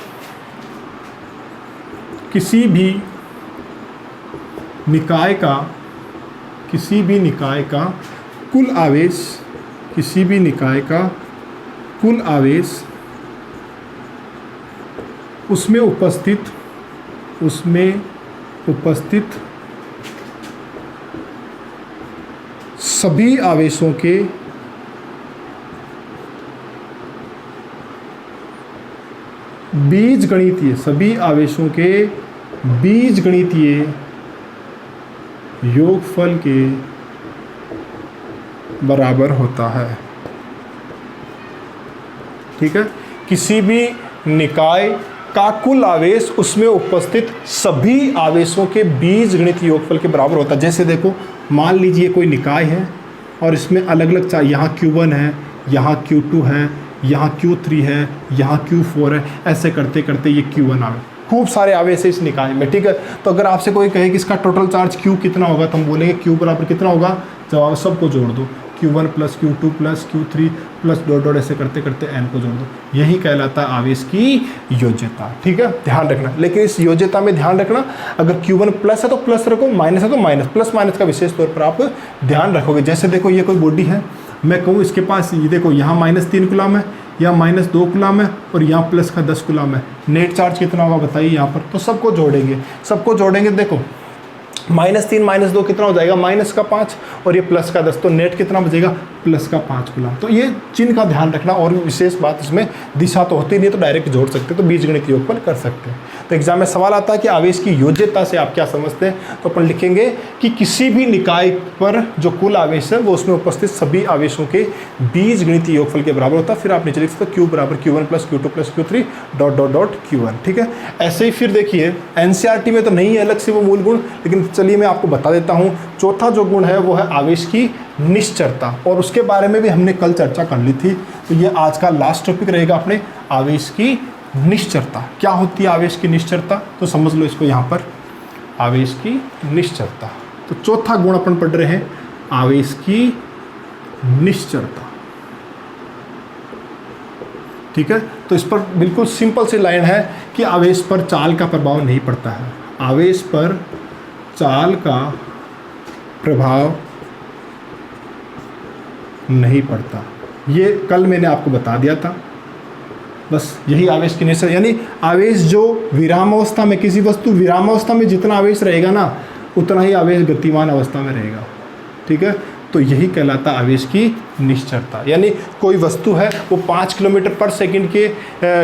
किसी भी निकाय का कुल आवेश, किसी भी निकाय का कुल आवेश उसमें उपस्थित सभी आवेशों के बीजगणितीय, सभी आवेशों के बीजगणितीय योगफल के बराबर होता है। ठीक है, किसी भी निकाय का कुल आवेश उसमें उपस्थित सभी आवेशों के बीजगणित योगफल के बराबर होता है। जैसे देखो मान लीजिए कोई निकाय है और इसमें अलग अलग यहाँ Q1 है, यहाँ Q2 है, यहाँ Q3 है, यहाँ Q4 है, ऐसे करते करते ये Q1 आवे, खूब सारे आवेश है इस निकाय में। ठीक है, तो अगर आपसे कोई कहे कि इसका टोटल चार्ज Q कितना होगा, तो हम बोलेंगे Q बराबर कितना होगा? जवाब सबको जोड़ दो, Q1 + Q2 + Q3 + dot dot ऐसे करते करते n को जोड़ दो। यही कहलाता है आवेश की योज्यता। ठीक है, ध्यान रखना। लेकिन इस योज्यता में ध्यान रखना, अगर Q1 प्लस है तो प्लस रखो, माइनस है तो माइनस, प्लस माइनस का विशेष तौर पर आप ध्यान रखोगे। जैसे देखो ये कोई बॉडी है, मैं कहूँ इसके पास ये देखो यहाँ -3 कूलम है, यहाँ -2 कूलम है और यहाँ +10 कूलम है। नेट चार्ज कितना होगा बताइए यहाँ पर? तो सबको जोड़ेंगे। देखो -3 -2 कितना हो जाएगा? -5 और ये +10, तो नेट कितना बचेगा? +5 कूलम। तो ये चिन्ह का ध्यान रखना। और विशेष बात इसमें दिशा तो होती नहीं, तो डायरेक्ट जोड़ सकते, तो बीजगणित योगफल कर सकते हैं। तो एग्जाम में सवाल आता है कि आवेश की योज्यता से आप क्या समझते हैं, तो अपन लिखेंगे कि किसी भी निकाय पर जो कुल आवेश है वो उसमें उपस्थित सभी आवेशों के बीजगणित योगफल के बराबर होता है। फिर आप नीचे लिख सकते हो Q बराबर Q1 + Q2 + Q3 dot dot dot Q1। ठीक है, ऐसे ही फिर देखिए NCERT में तो नहीं है अलग से वो मूल गुण, लेकिन चलिए मैं आपको बता देता हूँ। चौथा जो गुण है वो है आवेश की निश्चरता, और उसके बारे में भी हमने कल चर्चा कर ली थी। तो ये आज का लास्ट टॉपिक रहेगा अपने, आवेश की निश्चरता। क्या होती है आवेश की निश्चरता? तो समझ लो इसको यहाँ पर, आवेश की निश्चरता। तो चौथा गुण अपन पढ़ रहे हैं, आवेश की निश्चरता। ठीक है, तो इस पर बिल्कुल सिंपल सी लाइन है कि आवेश पर चाल का प्रभाव नहीं पड़ता है। आवेश पर चाल का प्रभाव नहीं पड़ता, ये कल मैंने आपको बता दिया था। बस यही आवेश की निश्चरता, यानी आवेश जो विरामावस्था में, किसी वस्तु विरामावस्था में जितना आवेश रहेगा ना, उतना ही आवेश गतिमान अवस्था में रहेगा। ठीक है, तो यही कहलाता आवेश की निश्चरता। यानी कोई वस्तु है वो 5 किलोमीटर पर सेकंड के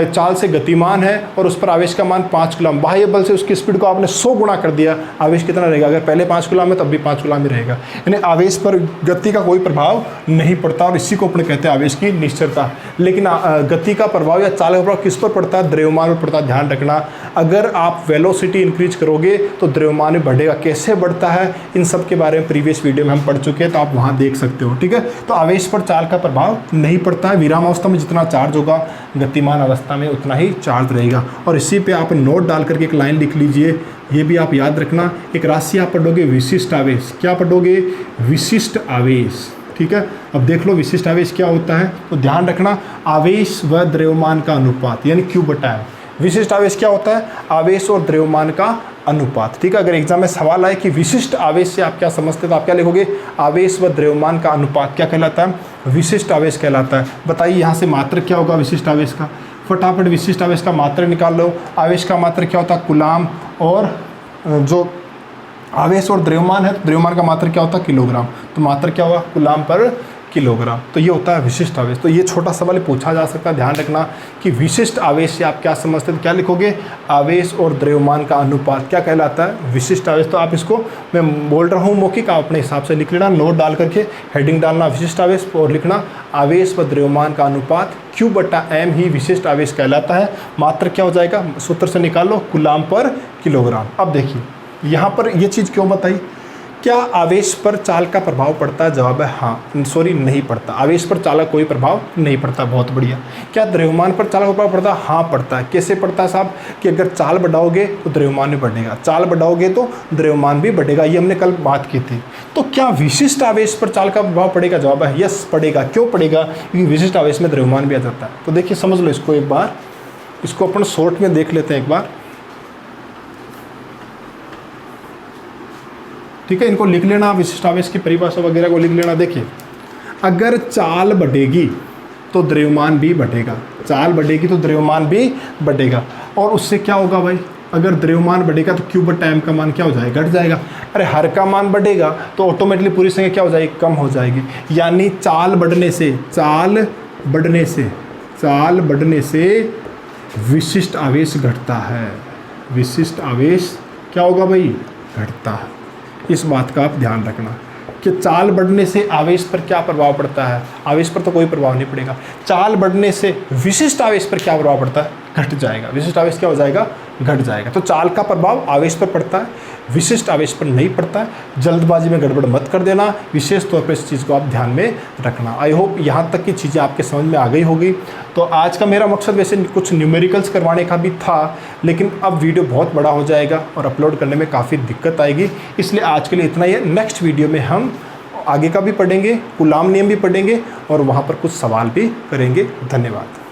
चाल से गतिमान है और उस पर आवेश का मान 5 कूलम, बाह्य बल से उसकी स्पीड को आपने 100 गुना कर दिया, आवेश कितना रहेगा? अगर पहले 5 कूलम है तब भी 5 कूलम ही रहेगा। यानी आवेश पर गति का कोई प्रभाव नहीं पड़ता, और इसी को अपने कहते हैं आवेश की निश्चरता। लेकिन गति का प्रभाव या चाल का प्रभाव किस पर पड़ता है? द्रव्यमान पर पड़ता है। ध्यान रखना, अगर आप वेलोसिटी इंक्रीज करोगे तो द्रव्यमान में बढ़ेगा। कैसे बढ़ता है, इन सब के बारे में प्रीवियस वीडियो में हम पढ़ चुके हैं, तो आप वहाँ देख सकते हो। ठीक है, तो आवेश पर चाल का प्रभाव नहीं पड़ता है। विरामावस्था में जितना चार्ज होगा, गतिमान अवस्था में उतना ही चार्ज रहेगा। और इसी पे आप नोट डाल करके एक लाइन लिख लीजिए, ये भी आप याद रखना। एक राशि आप पढ़ोगे विशिष्ट आवेश। क्या पढ़ोगे? विशिष्ट आवेश। ठीक है, अब देख लो विशिष्ट आवेश क्या होता है, तो ध्यान रखना, आवेश व द्रव्यमान का अनुपात यानी Q/m। विशिष्ट आवेश क्या होता है? आवेश और द्रव्यमान का अनुपात। ठीक है, अगर एग्जाम में सवाल आए कि विशिष्ट आवेश से आप क्या समझते हैं तो आप क्या लिखोगे, आवेश व द्रव्यमान का अनुपात क्या कहलाता है, विशिष्ट आवेश कहलाता है। बताइए यहाँ से मात्रक क्या होगा विशिष्ट आवेश का, फटाफट विशिष्ट आवेश का मात्रक निकाल लो। आवेश का मात्रक क्या होता है, कूलाम, और जो आवेश और द्रव्यमान है, द्रव्यमान का मात्रक क्या होता है, किलोग्राम, तो मात्रक क्या होगा, कूलाम पर किलोग्राम। तो ये होता है विशिष्ट आवेश। तो ये छोटा सवाल पूछा जा सकता है, ध्यान रखना कि विशिष्ट आवेश से आप क्या समझते हैं, तो क्या लिखोगे, आवेश और द्रव्यमान का अनुपात क्या कहलाता है, विशिष्ट आवेश। तो आप इसको, मैं बोल रहा हूँ मौखिक, आप अपने हिसाब से लिख लेना, नोट डाल करके हेडिंग डालना विशिष्ट आवेश और लिखना आवेश व द्रव्यमान का अनुपात Q/m ही विशिष्ट आवेश कहलाता है। मात्रक क्या हो जाएगा, सूत्र से निकाल लो, कूलाम पर किलोग्राम। अब देखिए यहाँ पर ये चीज़ क्यों बताई, क्या आवेश पर चाल का प्रभाव पड़ता है, जवाब है हाँ, सॉरी नहीं पड़ता, आवेश पर चाल का कोई प्रभाव नहीं पड़ता। बहुत बढ़िया। क्या द्रव्यमान पर चाल का प्रभाव पड़ता है, हाँ पड़ता है। कैसे पड़ता है साहब, कि अगर चाल बढ़ाओगे तो द्रव्यमान भी बढ़ेगा, चाल बढ़ाओगे तो द्रव्यमान भी बढ़ेगा, ये हमने कल बात की थी। तो क्या विशिष्ट आवेश पर चाल का प्रभाव पड़ेगा, जवाब है यस पड़ेगा। क्यों पड़ेगा, क्योंकि विशिष्ट आवेश में द्रव्यमान भी आ जाता है। तो देखिए समझ लो इसको एक बार, इसको अपन शॉर्ट में देख लेते हैं एक बार। ठीक है, इनको लिख लेना, विशिष्ट आवेश की परिभाषा वगैरह को लिख लेना। देखिए अगर चाल बढ़ेगी तो द्रव्यमान भी बढ़ेगा, चाल बढ़ेगी तो द्रव्यमान भी बढ़ेगा। और उससे क्या होगा भाई, अगर द्रव्यमान बढ़ेगा तो Q/m का मान क्या हो जाएगा, घट जाएगा। अरे हर का मान बढ़ेगा तो ऑटोमेटिकली पूरी संख्या क्या हो जाएगी, कम हो जाएगी। यानी चाल बढ़ने से विशिष्ट आवेश घटता है, विशिष्ट आवेश क्या होगा भाई, घटता है। इस बात का आप ध्यान रखना कि चाल बढ़ने से आवेश पर क्या प्रभाव पड़ता है, आवेश पर तो कोई प्रभाव नहीं पड़ेगा। चाल बढ़ने से विशिष्ट आवेश पर क्या प्रभाव पड़ता है, घट जाएगा। विशिष्ट आवेश क्या हो जाएगा, घट जाएगा। तो चाल का प्रभाव आवेश पर पड़ता है, विशिष्ट आवेश पर नहीं पड़ता है। जल्दबाजी में गड़बड़ मत कर देना, विशेष तौर पर इस चीज़ को आप ध्यान में रखना। आई होप यहाँ तक की चीज़ें आपके समझ में आ गई होगी। तो आज का मेरा मकसद वैसे कुछ न्यूमेरिकल्स करवाने का भी था, लेकिन अब वीडियो बहुत बड़ा हो जाएगा और अपलोड करने में काफ़ी दिक्कत आएगी, इसलिए आज के लिए इतना ही है। नेक्स्ट वीडियो में हम आगे का भी पढ़ेंगे, कूलाम नियम भी पढ़ेंगे और वहाँ पर कुछ सवाल भी करेंगे। धन्यवाद।